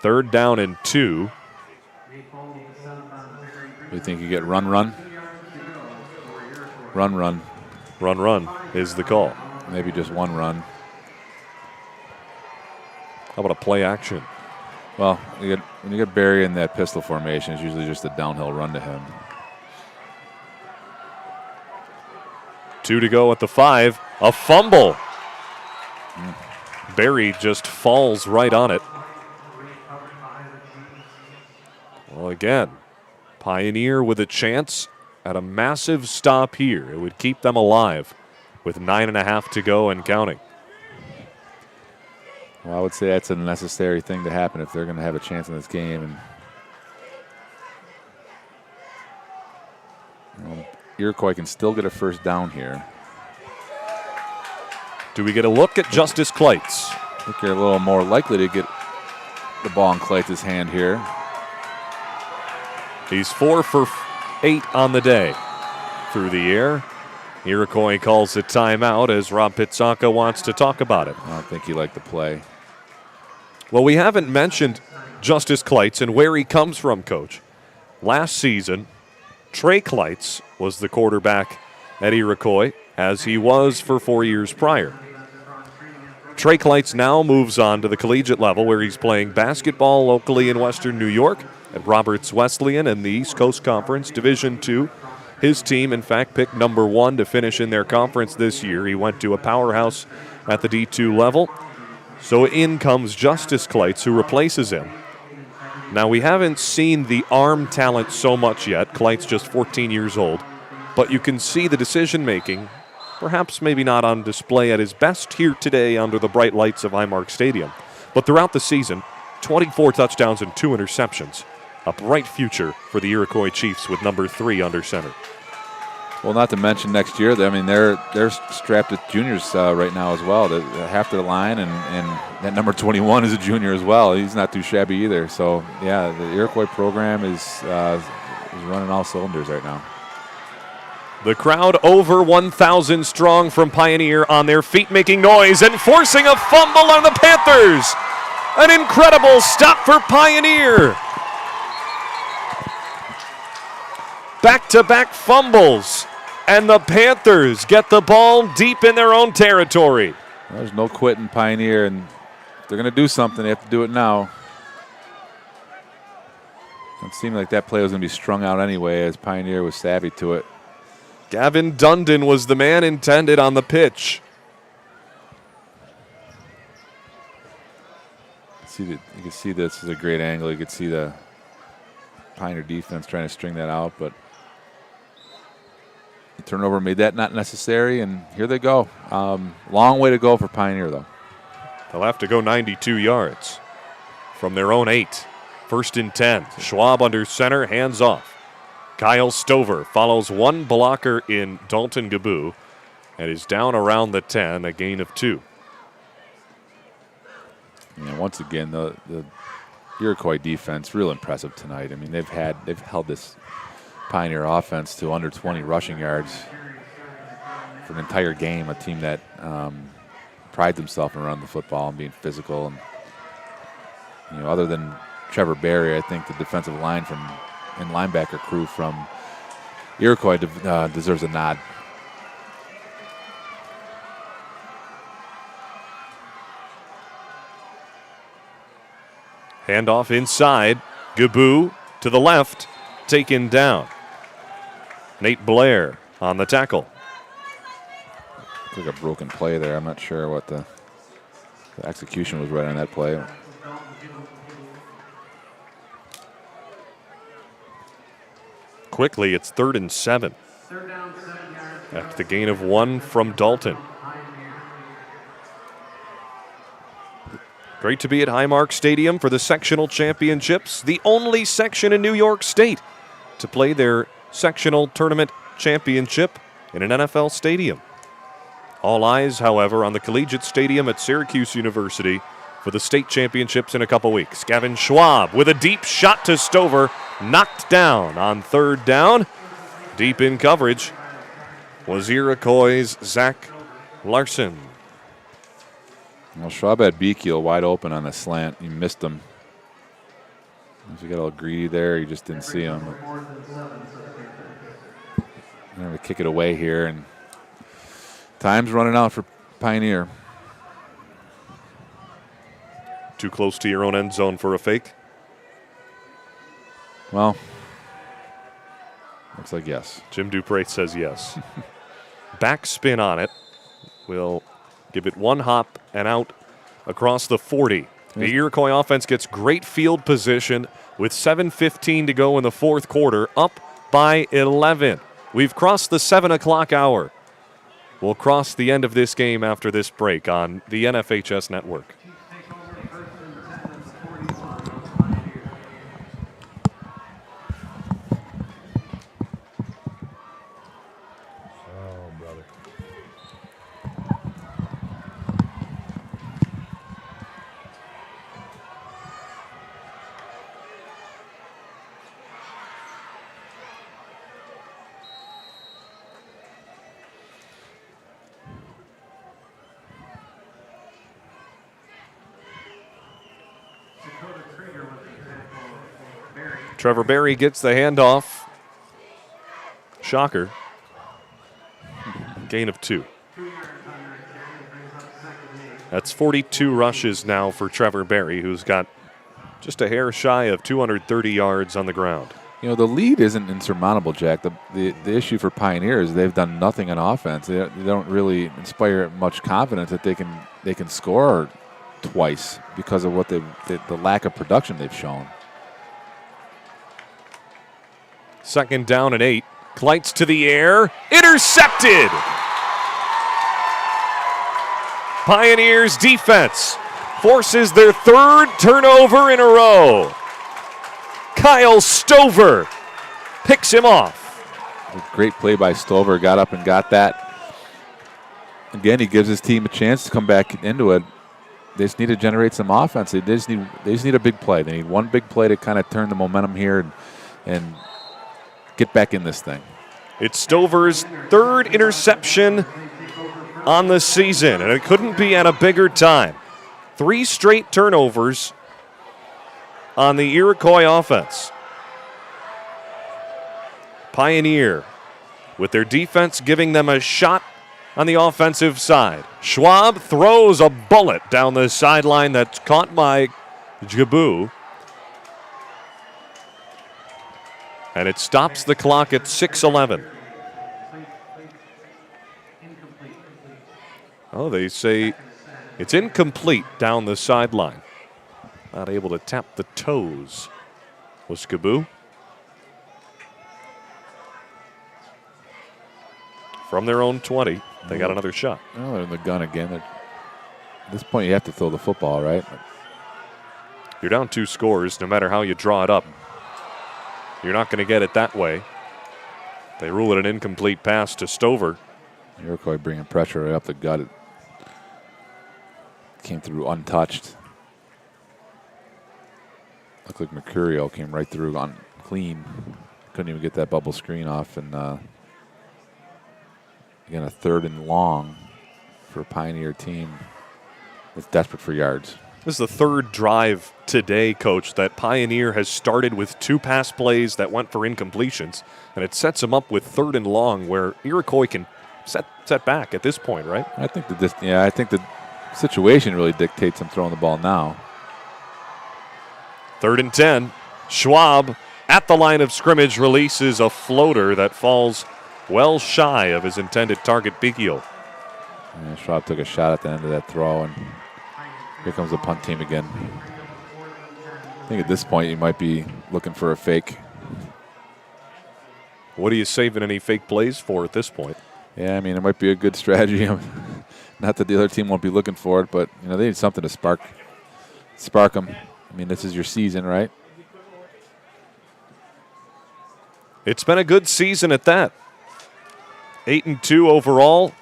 3rd down and 2. You think you get run? Run is the call. Maybe just one run. How about a play action? Well, when you get Barry in that pistol formation, it's usually just a downhill run to him. 2 to go at the 5. A fumble. Barry just falls right on it. Well, again, Pioneer with a chance at a massive stop here. It would keep them alive with 9.5 to go and counting. Well, I would say that's a necessary thing to happen if they're going to have a chance in this game. And Iroquois can still get a 1st down here. Do we get a look at Justice Kleitz? I think you're a little more likely to get the ball in Kleitz's hand here. He's 4 for 8 on the day through the air. Iroquois calls a timeout as Rob Pizzocca wants to talk about it. I don't think he liked the play. Well, we haven't mentioned Justice Kleitz and where he comes from, Coach. Last season, Trey Kleitz was the quarterback at Iroquois, as he was for 4 years prior. Trey Kleitz now moves on to the collegiate level, where he's playing basketball locally in Western New York at Roberts Wesleyan in the East Coast Conference Division II. His team, in fact, picked number 1 to finish in their conference this year. He went to a powerhouse at the D2 level. So in comes Justice Kleitz, who replaces him. Now, we haven't seen the arm talent so much yet. Kleitz just 14 years old. But you can see the decision-making, perhaps maybe not on display at his best here today under the bright lights of Highmark Stadium. But throughout the season, 24 touchdowns and 2 interceptions. A bright future for the Iroquois Chiefs with number 3 under center. Well, not to mention next year, I mean, they're strapped with juniors right now as well. Half their line, and that number 21 is a junior as well. He's not too shabby either. So, yeah, the Iroquois program is running all cylinders right now. The crowd over 1,000 strong from Pioneer on their feet, making noise and forcing a fumble on the Panthers. An incredible stop for Pioneer. Back-to-back fumbles, and the Panthers get the ball deep in their own territory. There's no quitting Pioneer, and if they're going to do something, they have to do it now. It seemed like that play was going to be strung out anyway, as Pioneer was savvy to it. Gavin Dundon was the man intended on the pitch. You can see this is a great angle. You can see the Pioneer defense trying to string that out, but the turnover made that not necessary, and here they go. Long way to go for Pioneer, though. They'll have to go 92 yards from their own 8. 1st and 10. Schwab under center, hands off. Kyle Stover follows one blocker in Dalton Gaboo and is down around the 10, a gain of 2. Yeah, once again, the Iroquois defense real impressive tonight. I mean, they've held this Pioneer offense to under 20 rushing yards for an entire game. A team that prides themselves in running the football and being physical. And other than Trevor Berry, I think the defensive line and linebacker crew from Iroquois deserves a nod. Handoff inside. Gaboo to the left, taken down. Nate Blair on the tackle. Took a broken play there. I'm not sure what the execution was right on that play. Quickly, it's 3rd and 7. After the gain of 1 from Dalton. Great to be at Highmark Stadium for the sectional championships, the only section in New York State to play their sectional tournament championship in an NFL stadium. All eyes, however, on the collegiate stadium at Syracuse University for the state championships in a couple weeks. Gavin Schwab with a deep shot to Stover, knocked down on third down. Deep in coverage was Iroquois' Zach Larson. Well, Schwab had Beekeel wide open on the slant. He missed him. If you got a little greedy there, you just didn't see him. I'm going to kick it away here, and time's running out for Pioneer. Too close to your own end zone for a fake? Well, looks like yes. Jim Dupre says yes. Backspin on it. We'll give it one hop and out across the 40. The Iroquois offense gets great field position with 7:15 to go in the fourth quarter, up by 11. We've crossed the 7 o'clock hour. We'll cross the end of this game after this break on the NFHS Network. Trevor Berry gets the handoff. Shocker. Gain of 2. That's 42 rushes now for Trevor Berry, who's got just a hair shy of 230 yards on the ground. You know, the lead isn't insurmountable, Jack. The issue for Pioneer is they've done nothing on offense. They don't really inspire much confidence that they can score twice because of what the lack of production they've shown. 2nd down and 8. Kleitz to the air. Intercepted! Pioneers defense forces their 3rd turnover in a row. Kyle Stover picks him off. A great play by Stover. Got up and got that. Again, he gives his team a chance to come back into it. They just need to generate some offense. They just need a big play. They need one big play to kind of turn the momentum here and get back in this thing. It's Stover's 3rd interception on the season, and it couldn't be at a bigger time. 3 straight turnovers on the Iroquois offense. Pioneer, with their defense giving them a shot on the offensive side. Schwab throws a bullet down the sideline that's caught by Jabou. And it stops the clock at 6:11. Oh, they say it's incomplete down the sideline. Not able to tap the toes was Jabou. From their own 20, they got another shot. Well, they're in the gun again. At this point, you have to throw the football, right? You're down 2 scores, no matter how you draw it up. You're not going to get it that way. They rule it an incomplete pass to Stover. Iroquois bringing pressure right up the gut. It came through untouched. Looked like Mercurio came right through on clean. Couldn't even get that bubble screen off. And again, a 3rd and long for a Pioneer team that's desperate for yards. This is the 3rd drive today, Coach, that Pioneer has started with 2 pass plays that went for incompletions, and it sets them up with 3rd and long where Iroquois can set back at this point, right? I think I think the situation really dictates them throwing the ball now. 3rd and 10. Schwab at the line of scrimmage releases a floater that falls well shy of his intended target, Beekeel. Yeah, Schwab took a shot at the end of that throw, and here comes the punt team again. I think at this point you might be looking for a fake. What are you saving any fake plays for at this point? Yeah, I mean, it might be a good strategy. Not that the other team won't be looking for it, but you know they need something to spark them. I mean, this is your season, right? It's been a good season at that. 8-2 overall.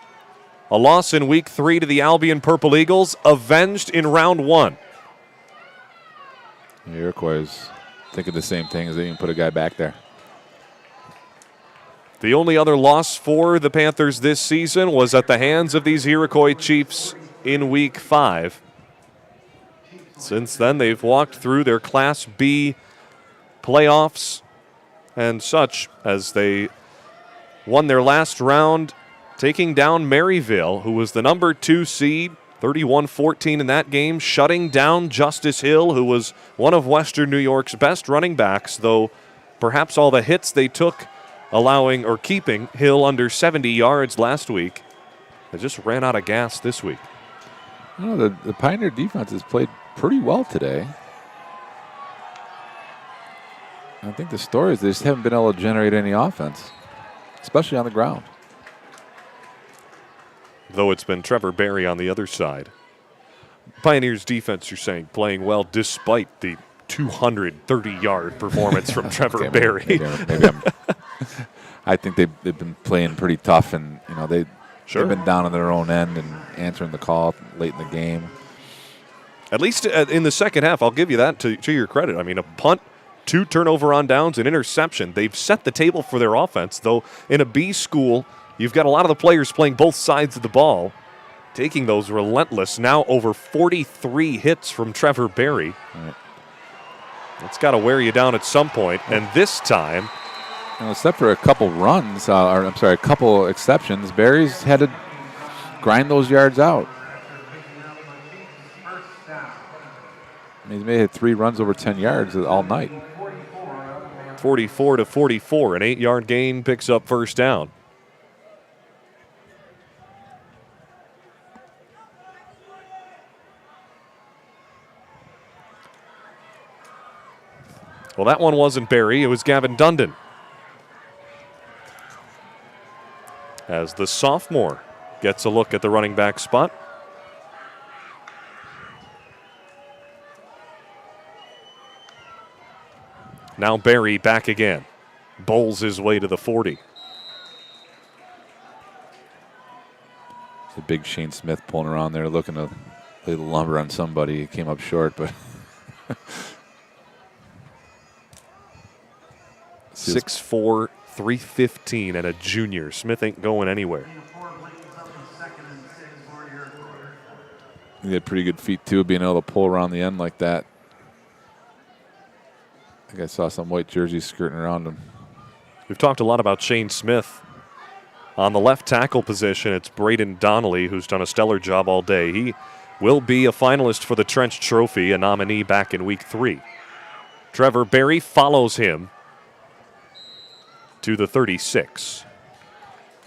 A loss in week 3 to the Albion Purple Eagles, avenged in round 1. The Iroquois is thinking the same thing as they even put a guy back there. The only other loss for the Panthers this season was at the hands of these Iroquois Chiefs in Week 5. Since then, they've walked through their Class B playoffs and such as they won their last round, taking down Maryville, who was the number 2 seed, 31-14 in that game, shutting down Justice Hill, who was one of Western New York's best running backs, though perhaps all the hits they took allowing or keeping Hill under 70 yards last week. They just ran out of gas this week. You know, the Pioneer defense has played pretty well today. I think the story is they just haven't been able to generate any offense, especially on the ground. Though it's been Trevor Berry on the other side. Pioneers defense, you're saying, playing well despite the 230-yard performance from Trevor Berry. Maybe I think they've been playing pretty tough, and you know they've been down on their own end and answering the call late in the game. At least in the second half, I'll give you that to your credit. I mean, a punt, 2 turnover on downs, an interception. They've set the table for their offense, though in a B school, you've got a lot of the players playing both sides of the ball, taking those relentless, now over 43 hits from Trevor Berry. Right. It's got to wear you down at some point, and this time, except for a couple runs, a couple exceptions, Berry's had to grind those yards out. I mean, he's made 3 runs over 10 yards all night. 44-44, an 8-yard gain picks up first down. Well, that one wasn't Berry. It was Gavin Dundon. As the sophomore gets a look at the running back spot. Now Berry back again. Bowls his way to the 40. It's a big Shane Smith pulling around there looking to lay the lumber on somebody. He came up short, but 6'4", 315, and a junior. Smith ain't going anywhere. He had pretty good feet, too, being able to pull around the end like that. I think I saw some white jerseys skirting around him. We've talked a lot about Shane Smith. On the left tackle position, it's Braden Donnelly, who's done a stellar job all day. He will be a finalist for the Trench Trophy, a nominee back in Week 3. Trevor Berry follows him to the 36.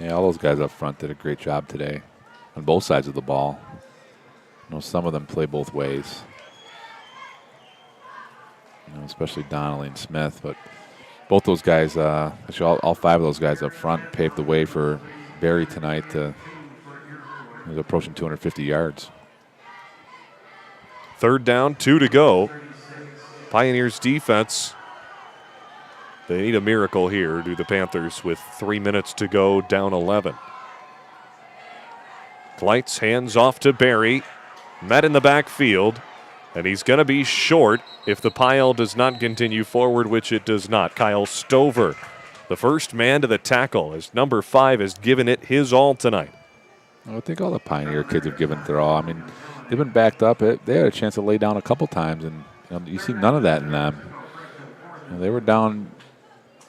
Yeah, all those guys up front did a great job today on both sides of the ball. You know, some of them play both ways. You know, especially Donnelly and Smith, but both those guys, actually all 5 of those guys up front paved the way for Berry tonight. He was approaching 250 yards. 3rd down, 2 to go. Pioneers defense, they need a miracle here, do the Panthers, with 3 minutes to go, down 11. Flights hands off to Berry, met in the backfield, and he's going to be short if the pile does not continue forward, which it does not. Kyle Stover, the first man to the tackle, as number 5 has given it his all tonight. Well, I think all the Pioneer kids have given it their all. I mean, they've been backed up. They had a chance to lay down a couple times, and you see none of that in them. You know, they were down.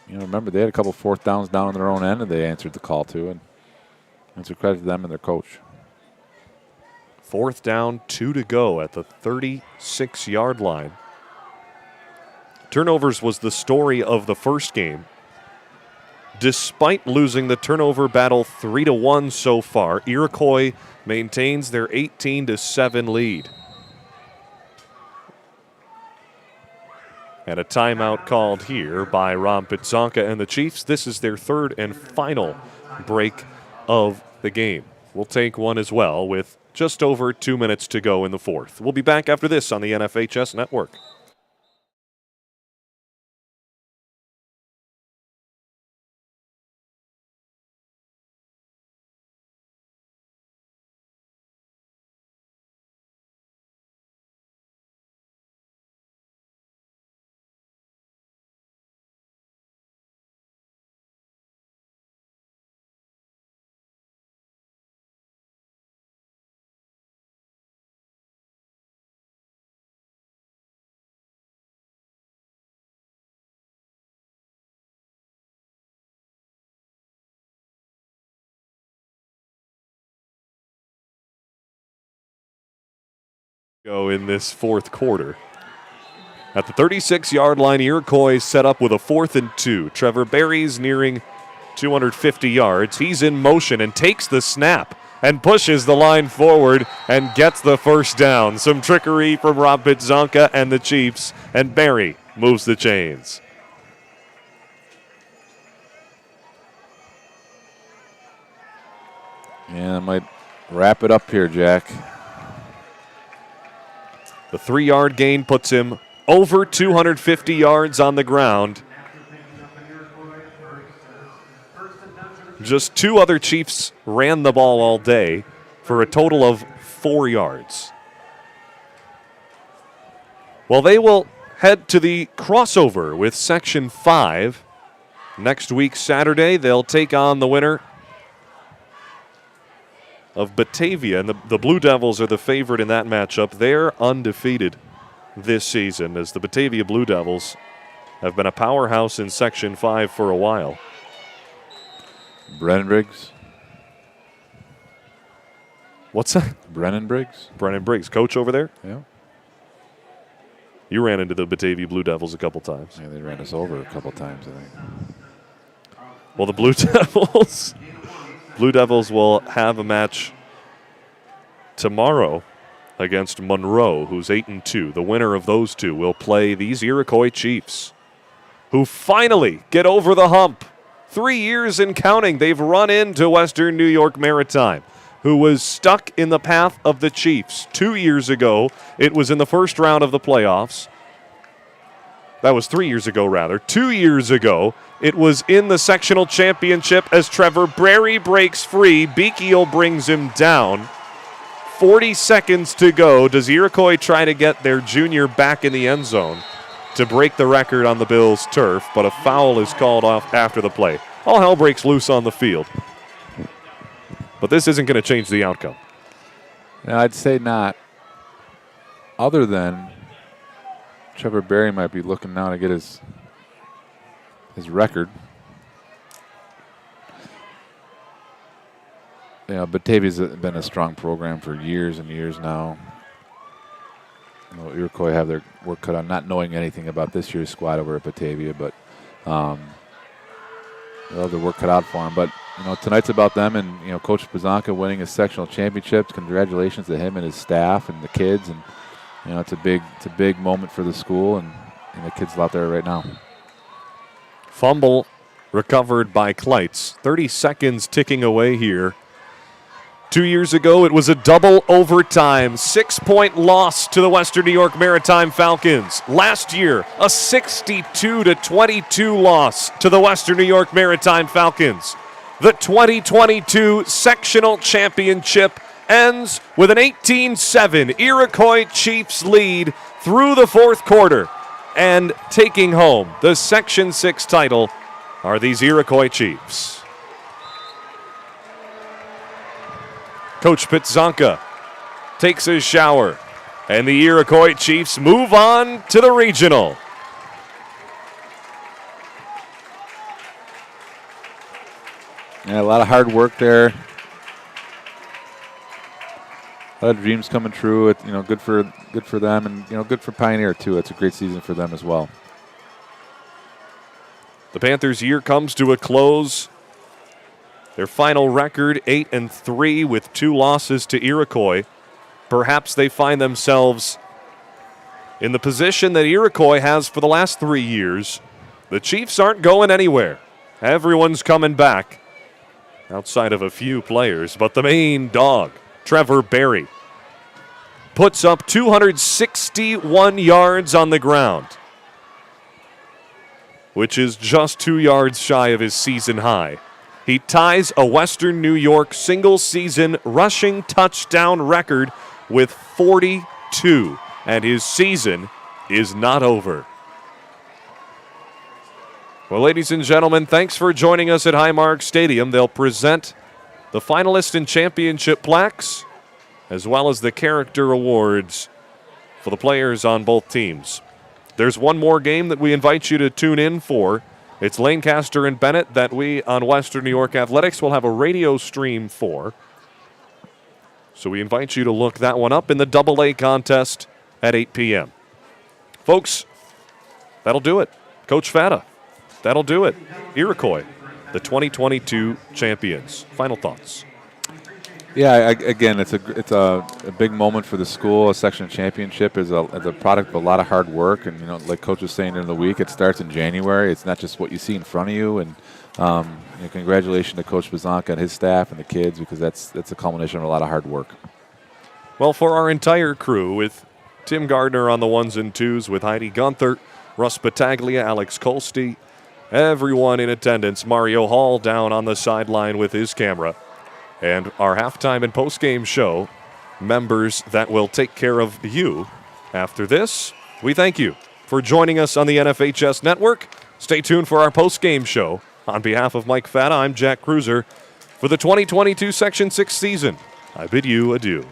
You know, remember they had a couple 4th downs down on their own end, and they answered the call too. And it's a credit to them and their coach. 4th down, 2 to go at the 36-yard line. Turnovers was the story of the first game. Despite losing the turnover battle 3-1 so far, Iroquois maintains their 18-7 lead. And a timeout called here by Rob Pizzonka and the Chiefs. This is their 3rd and final break of the game. We'll take one as well with just over 2 minutes to go in the 4th. We'll be back after this on the NFHS Network. Go in this fourth quarter. At the 36-yard line, Iroquois set up with a 4th and 2. Trevor Berry's nearing 250 yards. He's in motion and takes the snap and pushes the line forward and gets the first down. Some trickery from Rob Pitzonka and the Chiefs, and Berry moves the chains. And I might wrap it up here, Jack. The 3-yard gain puts him over 250 yards on the ground. Just 2 other Chiefs ran the ball all day for a total of 4 yards. Well, they will head to the crossover with Section 5. Next week, Saturday, they'll take on the winner of Batavia, and the Blue Devils are the favorite in that matchup. They're undefeated this season, as the Batavia Blue Devils have been a powerhouse in Section 5 for a while. Brennan Briggs. What's that? Brennan Briggs. Brennan Briggs, coach over there? Yeah. You ran into the Batavia Blue Devils a couple times. Yeah, they ran us over a couple times, I think. Well, the Blue Devils will have a match tomorrow against Monroe, who's 8-2. The winner of those two will play these Iroquois Chiefs, who finally get over the hump. 3 years and counting, they've run into Western New York Maritime, who was stuck in the path of the Chiefs. 2 years ago, it was in the first round of the playoffs. That was 3 years ago, rather. 2 years ago, it was in the sectional championship as Trevor Berry breaks free. Beakiel brings him down. 40 seconds to go. Does Iroquois try to get their junior back in the end zone to break the record on the Bills' turf? But a foul is called off after the play. All hell breaks loose on the field. But this isn't going to change the outcome. No, I'd say not. Other than Trevor Berry might be looking now to get his record. You know, Batavia's been a strong program for years and years now. You know, Iroquois have their work cut out, not knowing anything about this year's squad over at Batavia, but they'll have their work cut out for them. But you know, tonight's about them, and you know, Coach Pitzonka winning his sectional championships. Congratulations to him and his staff and the kids, and you know, it's a big moment for the school and the kids out there right now. Fumble recovered by Kleitz. 30 seconds ticking away here. 2 years ago, it was a double overtime, 6-point loss to the Western New York Maritime Falcons. Last year, a 62-22 loss to the Western New York Maritime Falcons. The 2022 sectional championship ends with an 18-7 Iroquois Chiefs lead through the fourth quarter. And taking home the Section 6 title are these Iroquois Chiefs. Coach Pitzonka takes a shower, and the Iroquois Chiefs move on to the regional. Yeah, a lot of hard work there. A lot of dreams coming true. You know, good for them, and you know, good for Pioneer too. It's a great season for them as well. The Panthers' year comes to a close. Their final record, 8-3, with 2 losses to Iroquois. Perhaps they find themselves in the position that Iroquois has for the last 3 years. The Chiefs aren't going anywhere. Everyone's coming back, outside of a few players. But the main dog, Trevor Berry, puts up 261 yards on the ground, which is just 2 yards shy of his season high. He ties a Western New York single-season rushing touchdown record with 42, and his season is not over. Well, ladies and gentlemen, thanks for joining us at Highmark Stadium. They'll present the finalist and championship plaques, as well as the character awards for the players on both teams. There's one more game that we invite you to tune in for. It's Lancaster and Bennett that we on Western New York Athletics will have a radio stream for. So we invite you to look that one up in the AA contest at 8 p.m. Folks, that'll do it. Coach Fata, that'll do it. Iroquois, the 2022 champions. Final thoughts. Yeah, again, it's a big moment for the school. A section championship is a product of a lot of hard work, and like Coach was saying during the week, it starts in January. It's not just what you see in front of you. And congratulations to Coach Bazanka and his staff and the kids, because that's a culmination of a lot of hard work. Well, for our entire crew, with Tim Gardner on the ones and twos, with Heidi Gunther, Russ Battaglia, Alex Kolste, everyone in attendance, Mario Hall down on the sideline with his camera, and our halftime and postgame show members that will take care of you after this. We thank you for joining us on the NFHS Network. Stay tuned for our postgame show. On behalf of Mike Fata, I'm Jack Cruiser. For the 2022 Section 6 season, I bid you adieu.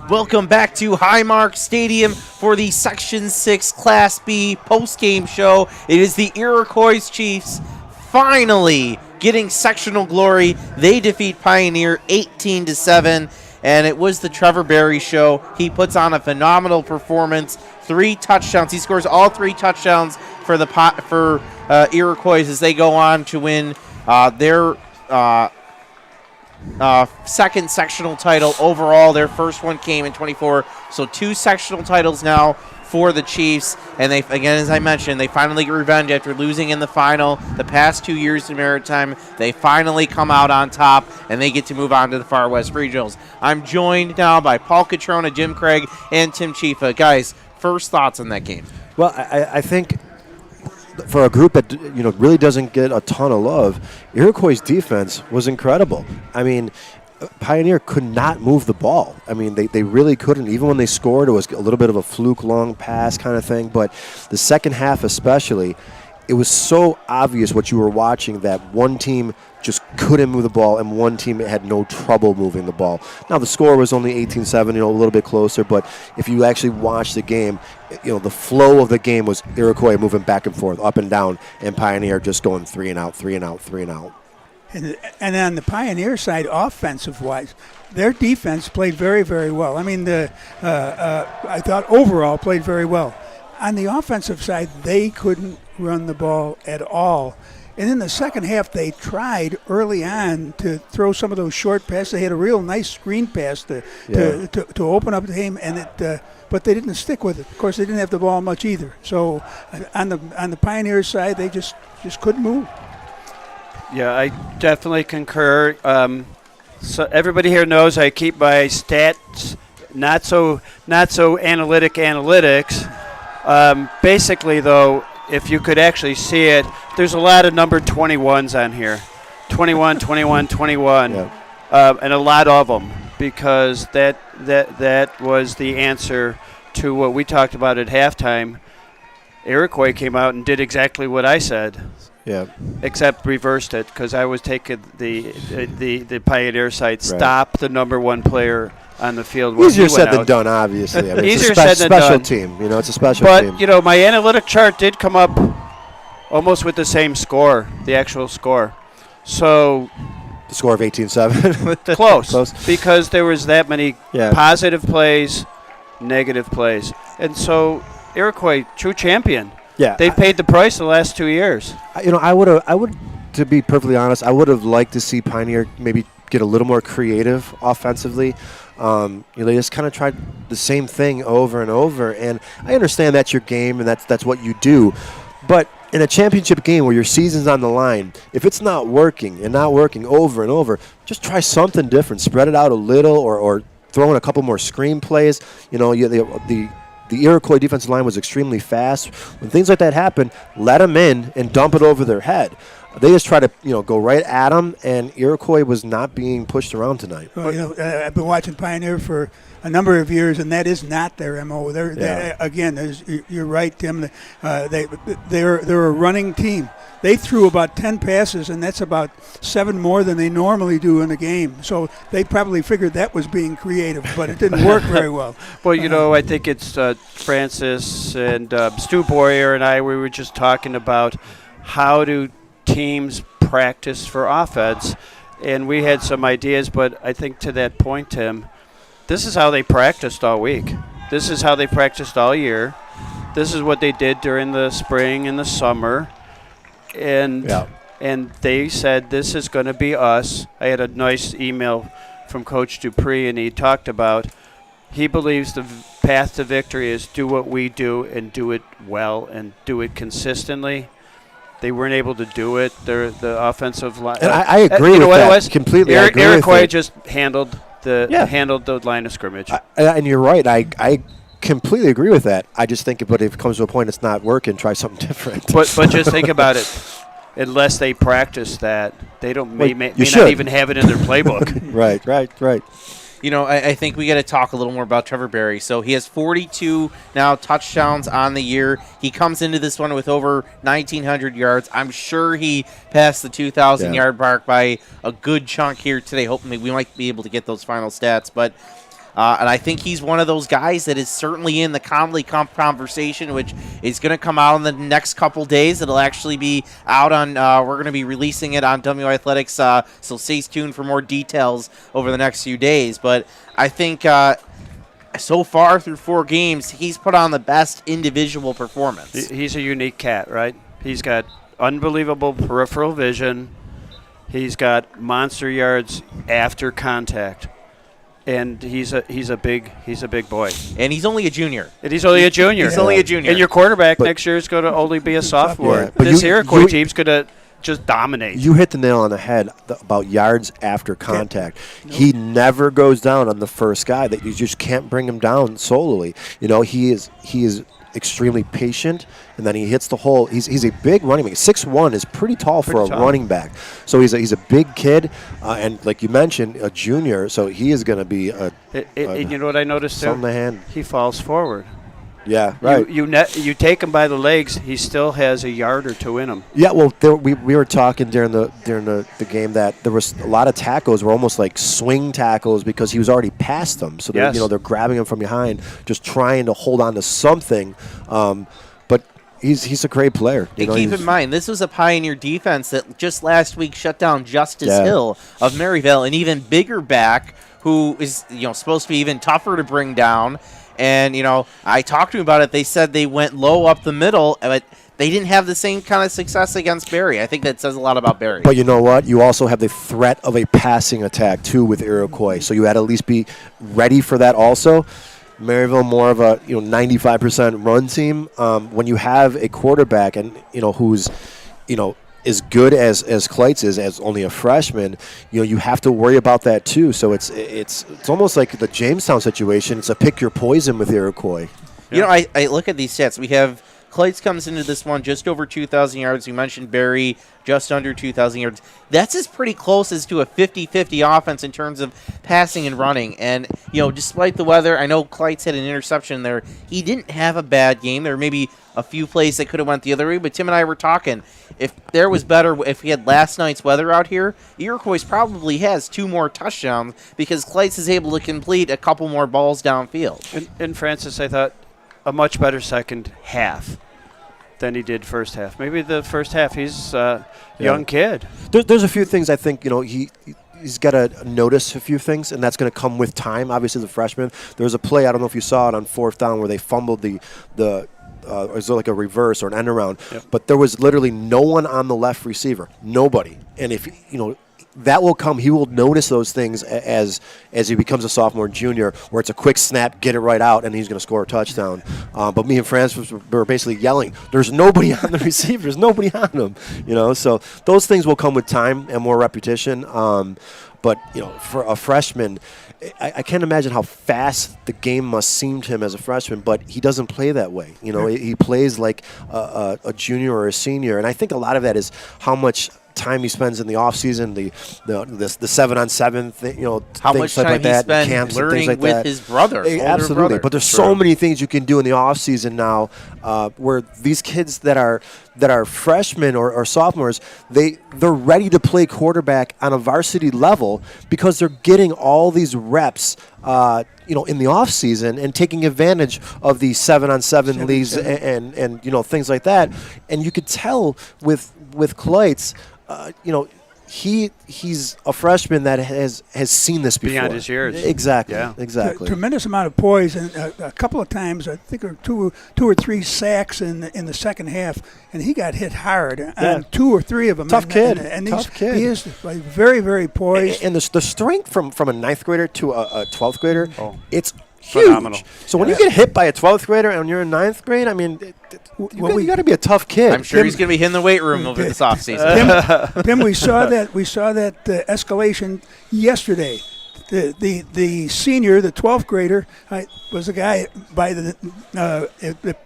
Welcome back to Highmark Stadium for the Section 6 Class B postgame show. It is the Iroquois Chiefs finally getting sectional glory. They defeat Pioneer 18-7, and it was the Trevor Berry show. He puts on a phenomenal performance. 3 touchdowns. He scores all 3 touchdowns for the Iroquois as they go on to win their second sectional title overall. Their first one came in 24, so 2 sectional titles now for the Chiefs. And they, again, as I mentioned, they finally get revenge after losing in the final the past 2 years in Maritime. They finally come out on top, and they get to move on to the Far West Regionals. I'm joined now by Paul Catrona, Jim Craig, and Tim Chifa. Guys, first thoughts on that game? Well, I think for a group that really doesn't get a ton of love, Iroquois' defense was incredible. I mean, Pioneer could not move the ball. I mean, they really couldn't. Even when they scored, it was a little bit of a fluke long pass kind of thing. But the second half especially, it was so obvious what you were watching that one team just couldn't move the ball and one team had no trouble moving the ball. Now, the score was only 18-7, a little bit closer, but if you actually watch the game, the flow of the game was Iroquois moving back and forth, up and down, and Pioneer just going 3 and out, 3 and out, 3 and out. And on the Pioneer side, offensive-wise, their defense played very, very well. I mean, I thought overall played very well. On the offensive side, they couldn't run the ball at all. And in the second half, they tried early on to throw some of those short passes. They had a real nice screen pass to open up the game, and but they didn't stick with it. Of course, they didn't have the ball much either. So on the Pioneers side, they just couldn't move. Yeah, I definitely concur. So everybody here knows I keep my stats not so analytics. Basically, though, if you could actually see it, there's a lot of number 21s on here. 21, 21, 21, Yeah. and a lot of them, because that was the answer to what we talked about at halftime. Iroquois came out and did exactly what I said. Yeah. Except reversed it, because I was taking the Pioneer side. Stop the number one player on the field. Easier said than done, obviously. I mean, Easier it's a said than special done. team. You know, it's a special team. But, my analytic chart did come up almost with the same score, the actual score. So The score of 18-7. close, because there was that many positive plays, negative plays. And so Iroquois, true champion. Yeah. They paid the price the last 2 years. I would, to be perfectly honest, I would have liked to see Pioneer maybe get a little more creative offensively. They just kind of tried the same thing over and over, and I understand that's your game and that's what you do, but in a championship game where your season's on the line, if it's not working over and over, just try something different. Spread it out a little, or throw in a couple more screen plays. The Iroquois defensive line was extremely fast. When things like that happen, let them in and dump it over their head. They just try to, go right at them, and Iroquois was not being pushed around tonight. Well, I've been watching Pioneer for a number of years, and that is not their MO. You're right, Tim. They're a running team. They threw about 10 passes, and that's about 7 more than they normally do in a game. So they probably figured that was being creative, but it didn't work very well. Well, I think it's Francis and Stu Boyer and I, we were just talking about how do teams practice for offense, and we had some ideas, but I think to that point, Tim, this is how they practiced all week. This is how they practiced all year. This is what they did during the spring and the summer. And they said, this is going to be us. I had a nice email from Coach Dupree, and he talked about he believes the path to victory is do what we do and do it well and do it consistently. They weren't able to do it. The offensive line. And I agree with that completely. Iroquois just handled the line of scrimmage. And you're right. I completely agree with that. I just think, but if it comes to a point it's not working, try something different. But just think about it. Unless they practice that, they may not even have it in their playbook. Right. I think we got to talk a little more about Trevor Berry. So he has 42 now touchdowns on the year. He comes into this one with over 1,900 yards. I'm sure he passed the 2,000-yard mark by a good chunk here today. Hopefully we might be able to get those final stats. But and I think he's one of those guys that is certainly in the Conley conversation, which is going to come out in the next couple days. It'll actually be out on we're going to be releasing it on WNYA Athletics, so stay tuned for more details over the next few days. But I think so far through 4 games, he's put on the best individual performance. He's a unique cat, right? He's got unbelievable peripheral vision. He's got monster yards after contact. And he's a big boy. And he's only a junior. He's only a junior. And your quarterback next year is going to only be a sophomore. Yeah, but this Iroquois team's going to just dominate. You hit the nail on the head about yards after contact. He never goes down on the first guy. That you just can't bring him down solely. He is extremely patient, and then he hits the hole. He's a big running back. 6'1" is pretty tall for a running back. So he's a big kid, and like you mentioned, a junior. So he is going to be you know what I noticed too? Something to hand. He falls forward. Yeah, right. You take him by the legs, he still has a yard or two in him. Yeah, well, we were talking during the game that there was a lot of tackles were almost like swing tackles because he was already past them. So they're grabbing him from behind, just trying to hold on to something. But he's a great player. And keep in mind, this was a Pioneer defense that just last week shut down Justice Hill of Maryville, an even bigger back who is supposed to be even tougher to bring down. And, I talked to him about it. They said they went low up the middle, but they didn't have the same kind of success against Barry. I think that says a lot about Barry. But you know what? You also have the threat of a passing attack, too, with Iroquois. So you had to at least be ready for that also. Maryville more of a 95% run team. When you have a quarterback and who's as good as Kleitz is as only a freshman, you have to worry about that too. So it's almost like the Jamestown situation. It's a pick your poison with Iroquois. I look at these stats. We have Kleitz comes into this one just over 2,000 yards. You mentioned Barry just under 2,000 yards. That's as pretty close as to a 50-50 offense in terms of passing and running. And, despite the weather, I know Kleitz had an interception there. He didn't have a bad game. There may be a few plays that could have went the other way, but Tim and I were talking. If we had last night's weather out here, Iroquois probably has 2 more touchdowns because Kleitz is able to complete a couple more balls downfield. And Francis, I thought a much better second half than he did first half. Maybe the first half, he's a young kid. There's a few things I think, he's got to notice a few things, and that's going to come with time. Obviously, the freshman. There was a play, I don't know if you saw it, on 4th down where they fumbled it was like a reverse or an end around. Yep. But there was literally no one on the left receiver. Nobody. And if, that will come. He will notice those things as he becomes a sophomore and junior, where it's a quick snap, get it right out, and he's going to score a touchdown. But me and Francis were basically yelling, "There's nobody on the receiver. There's nobody on him." So those things will come with time and more repetition. But for a freshman, I can't imagine how fast the game must seem to him as a freshman. But he doesn't play that way. He plays like a junior or a senior, and I think a lot of that is how much time he spends in the off season, the 7-on-7, how things much stuff time like he that, spent camps learning and things like with that. his brother, Absolutely, brother. but there's so many things you can do in the off season now, where these kids that are freshmen or sophomores, they're ready to play quarterback on a varsity level because they're getting all these reps. In the off season and taking advantage of the 7-on-7 leagues and things like that, and you could tell with Kleitz, he's a freshman that has seen this before. Beyond his years. Exactly. Yeah. Exactly. Tremendous amount of poise, and a couple of times, I think, two or three sacks in the second half, and he got hit hard on 2 or 3 of them. Tough kid. Tough kid. He is very, very poised. And the strength from a 9th grader to a 12th grader, it's huge. Phenomenal. So when you get hit by a 12th grader and you're in 9th grade, I mean, you got to be a tough kid. I'm sure he's going to be hitting the weight room over this offseason. Tim, we saw that escalation yesterday. The senior, the 12th grader, was a guy by that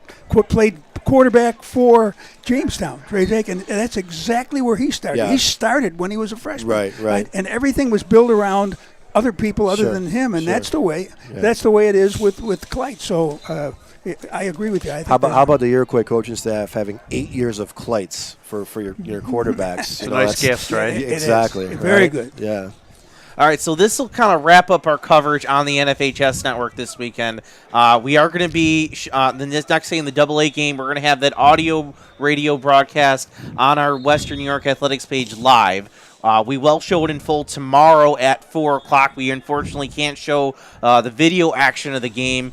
played quarterback for Jamestown, and that's exactly where he started. Yeah. He started when he was a freshman, right. And everything was built around other people other than him, and that's the way. Yeah. That's the way it is with Kleitz. So I agree with you. I think how about the Iroquois coaching staff having 8 years of Kleitz for your quarterbacks? It's a nice gift, right? Exactly. Very good. Yeah. All right, so this will kind of wrap up our coverage on the NFHS network this weekend. We are going to be, the next day in the AA game, we're going to have that audio radio broadcast on our Western New York Athletics page live. We will show it in full tomorrow at 4 o'clock. We unfortunately can't show the video action of the game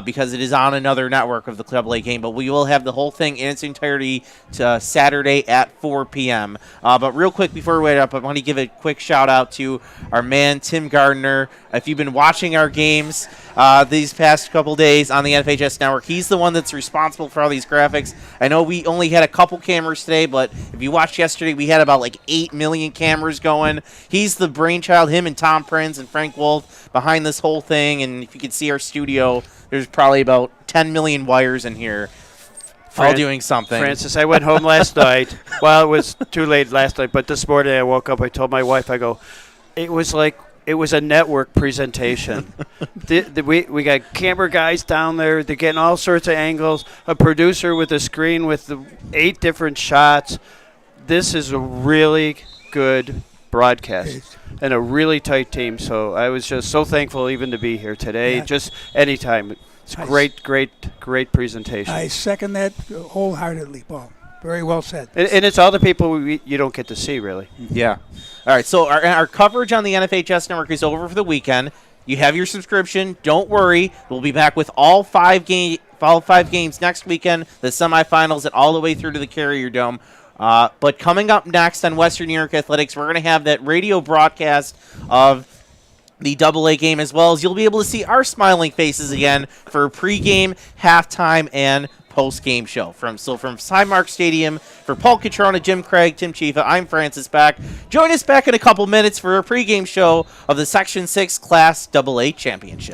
because it is on another network of the AA game, but we will have the whole thing in its entirety to Saturday at 4 p.m. But real quick, before we wrap up, I want to give a quick shout-out to our man, Tim Gardner. If you've been watching our games these past couple days on the NFHS network, he's the one that's responsible for all these graphics. I know we only had a couple cameras today, but if you watched yesterday, we had about 8 million cameras going. He's the brainchild, him and Tom Prinz and Frank Wolf behind this whole thing. And if you could see our studio, there's probably about 10 million wires in here all doing something. Francis, I went home last night. Well, it was too late last night, but this morning I woke up, I told my wife, I go, it was a network presentation. We got camera guys down there. They're getting all sorts of angles. A producer with a screen with 8 different shots. This is a really good broadcast and a really tight team. So I was just so thankful even to be here today. Yeah. Just anytime. It's great presentation. I second that wholeheartedly, Paul. Very well said. And it's all the people you don't get to see, really. Yeah. All right, so our coverage on the NFHS network is over for the weekend. You have your subscription. Don't worry. We'll be back with all five All 5 games next weekend, the semifinals, and all the way through to the Carrier Dome. But coming up next on Western New York Athletics, we're going to have that radio broadcast of the AA game, as well as you'll be able to see our smiling faces again for pregame, halftime, and post-game show. From Highmark Stadium, for Paul Catrona, Jim Craig, Tim Chifa, I'm Francis Beck. Join us back in a couple minutes for a pregame show of the Section 6 Class AA Championship.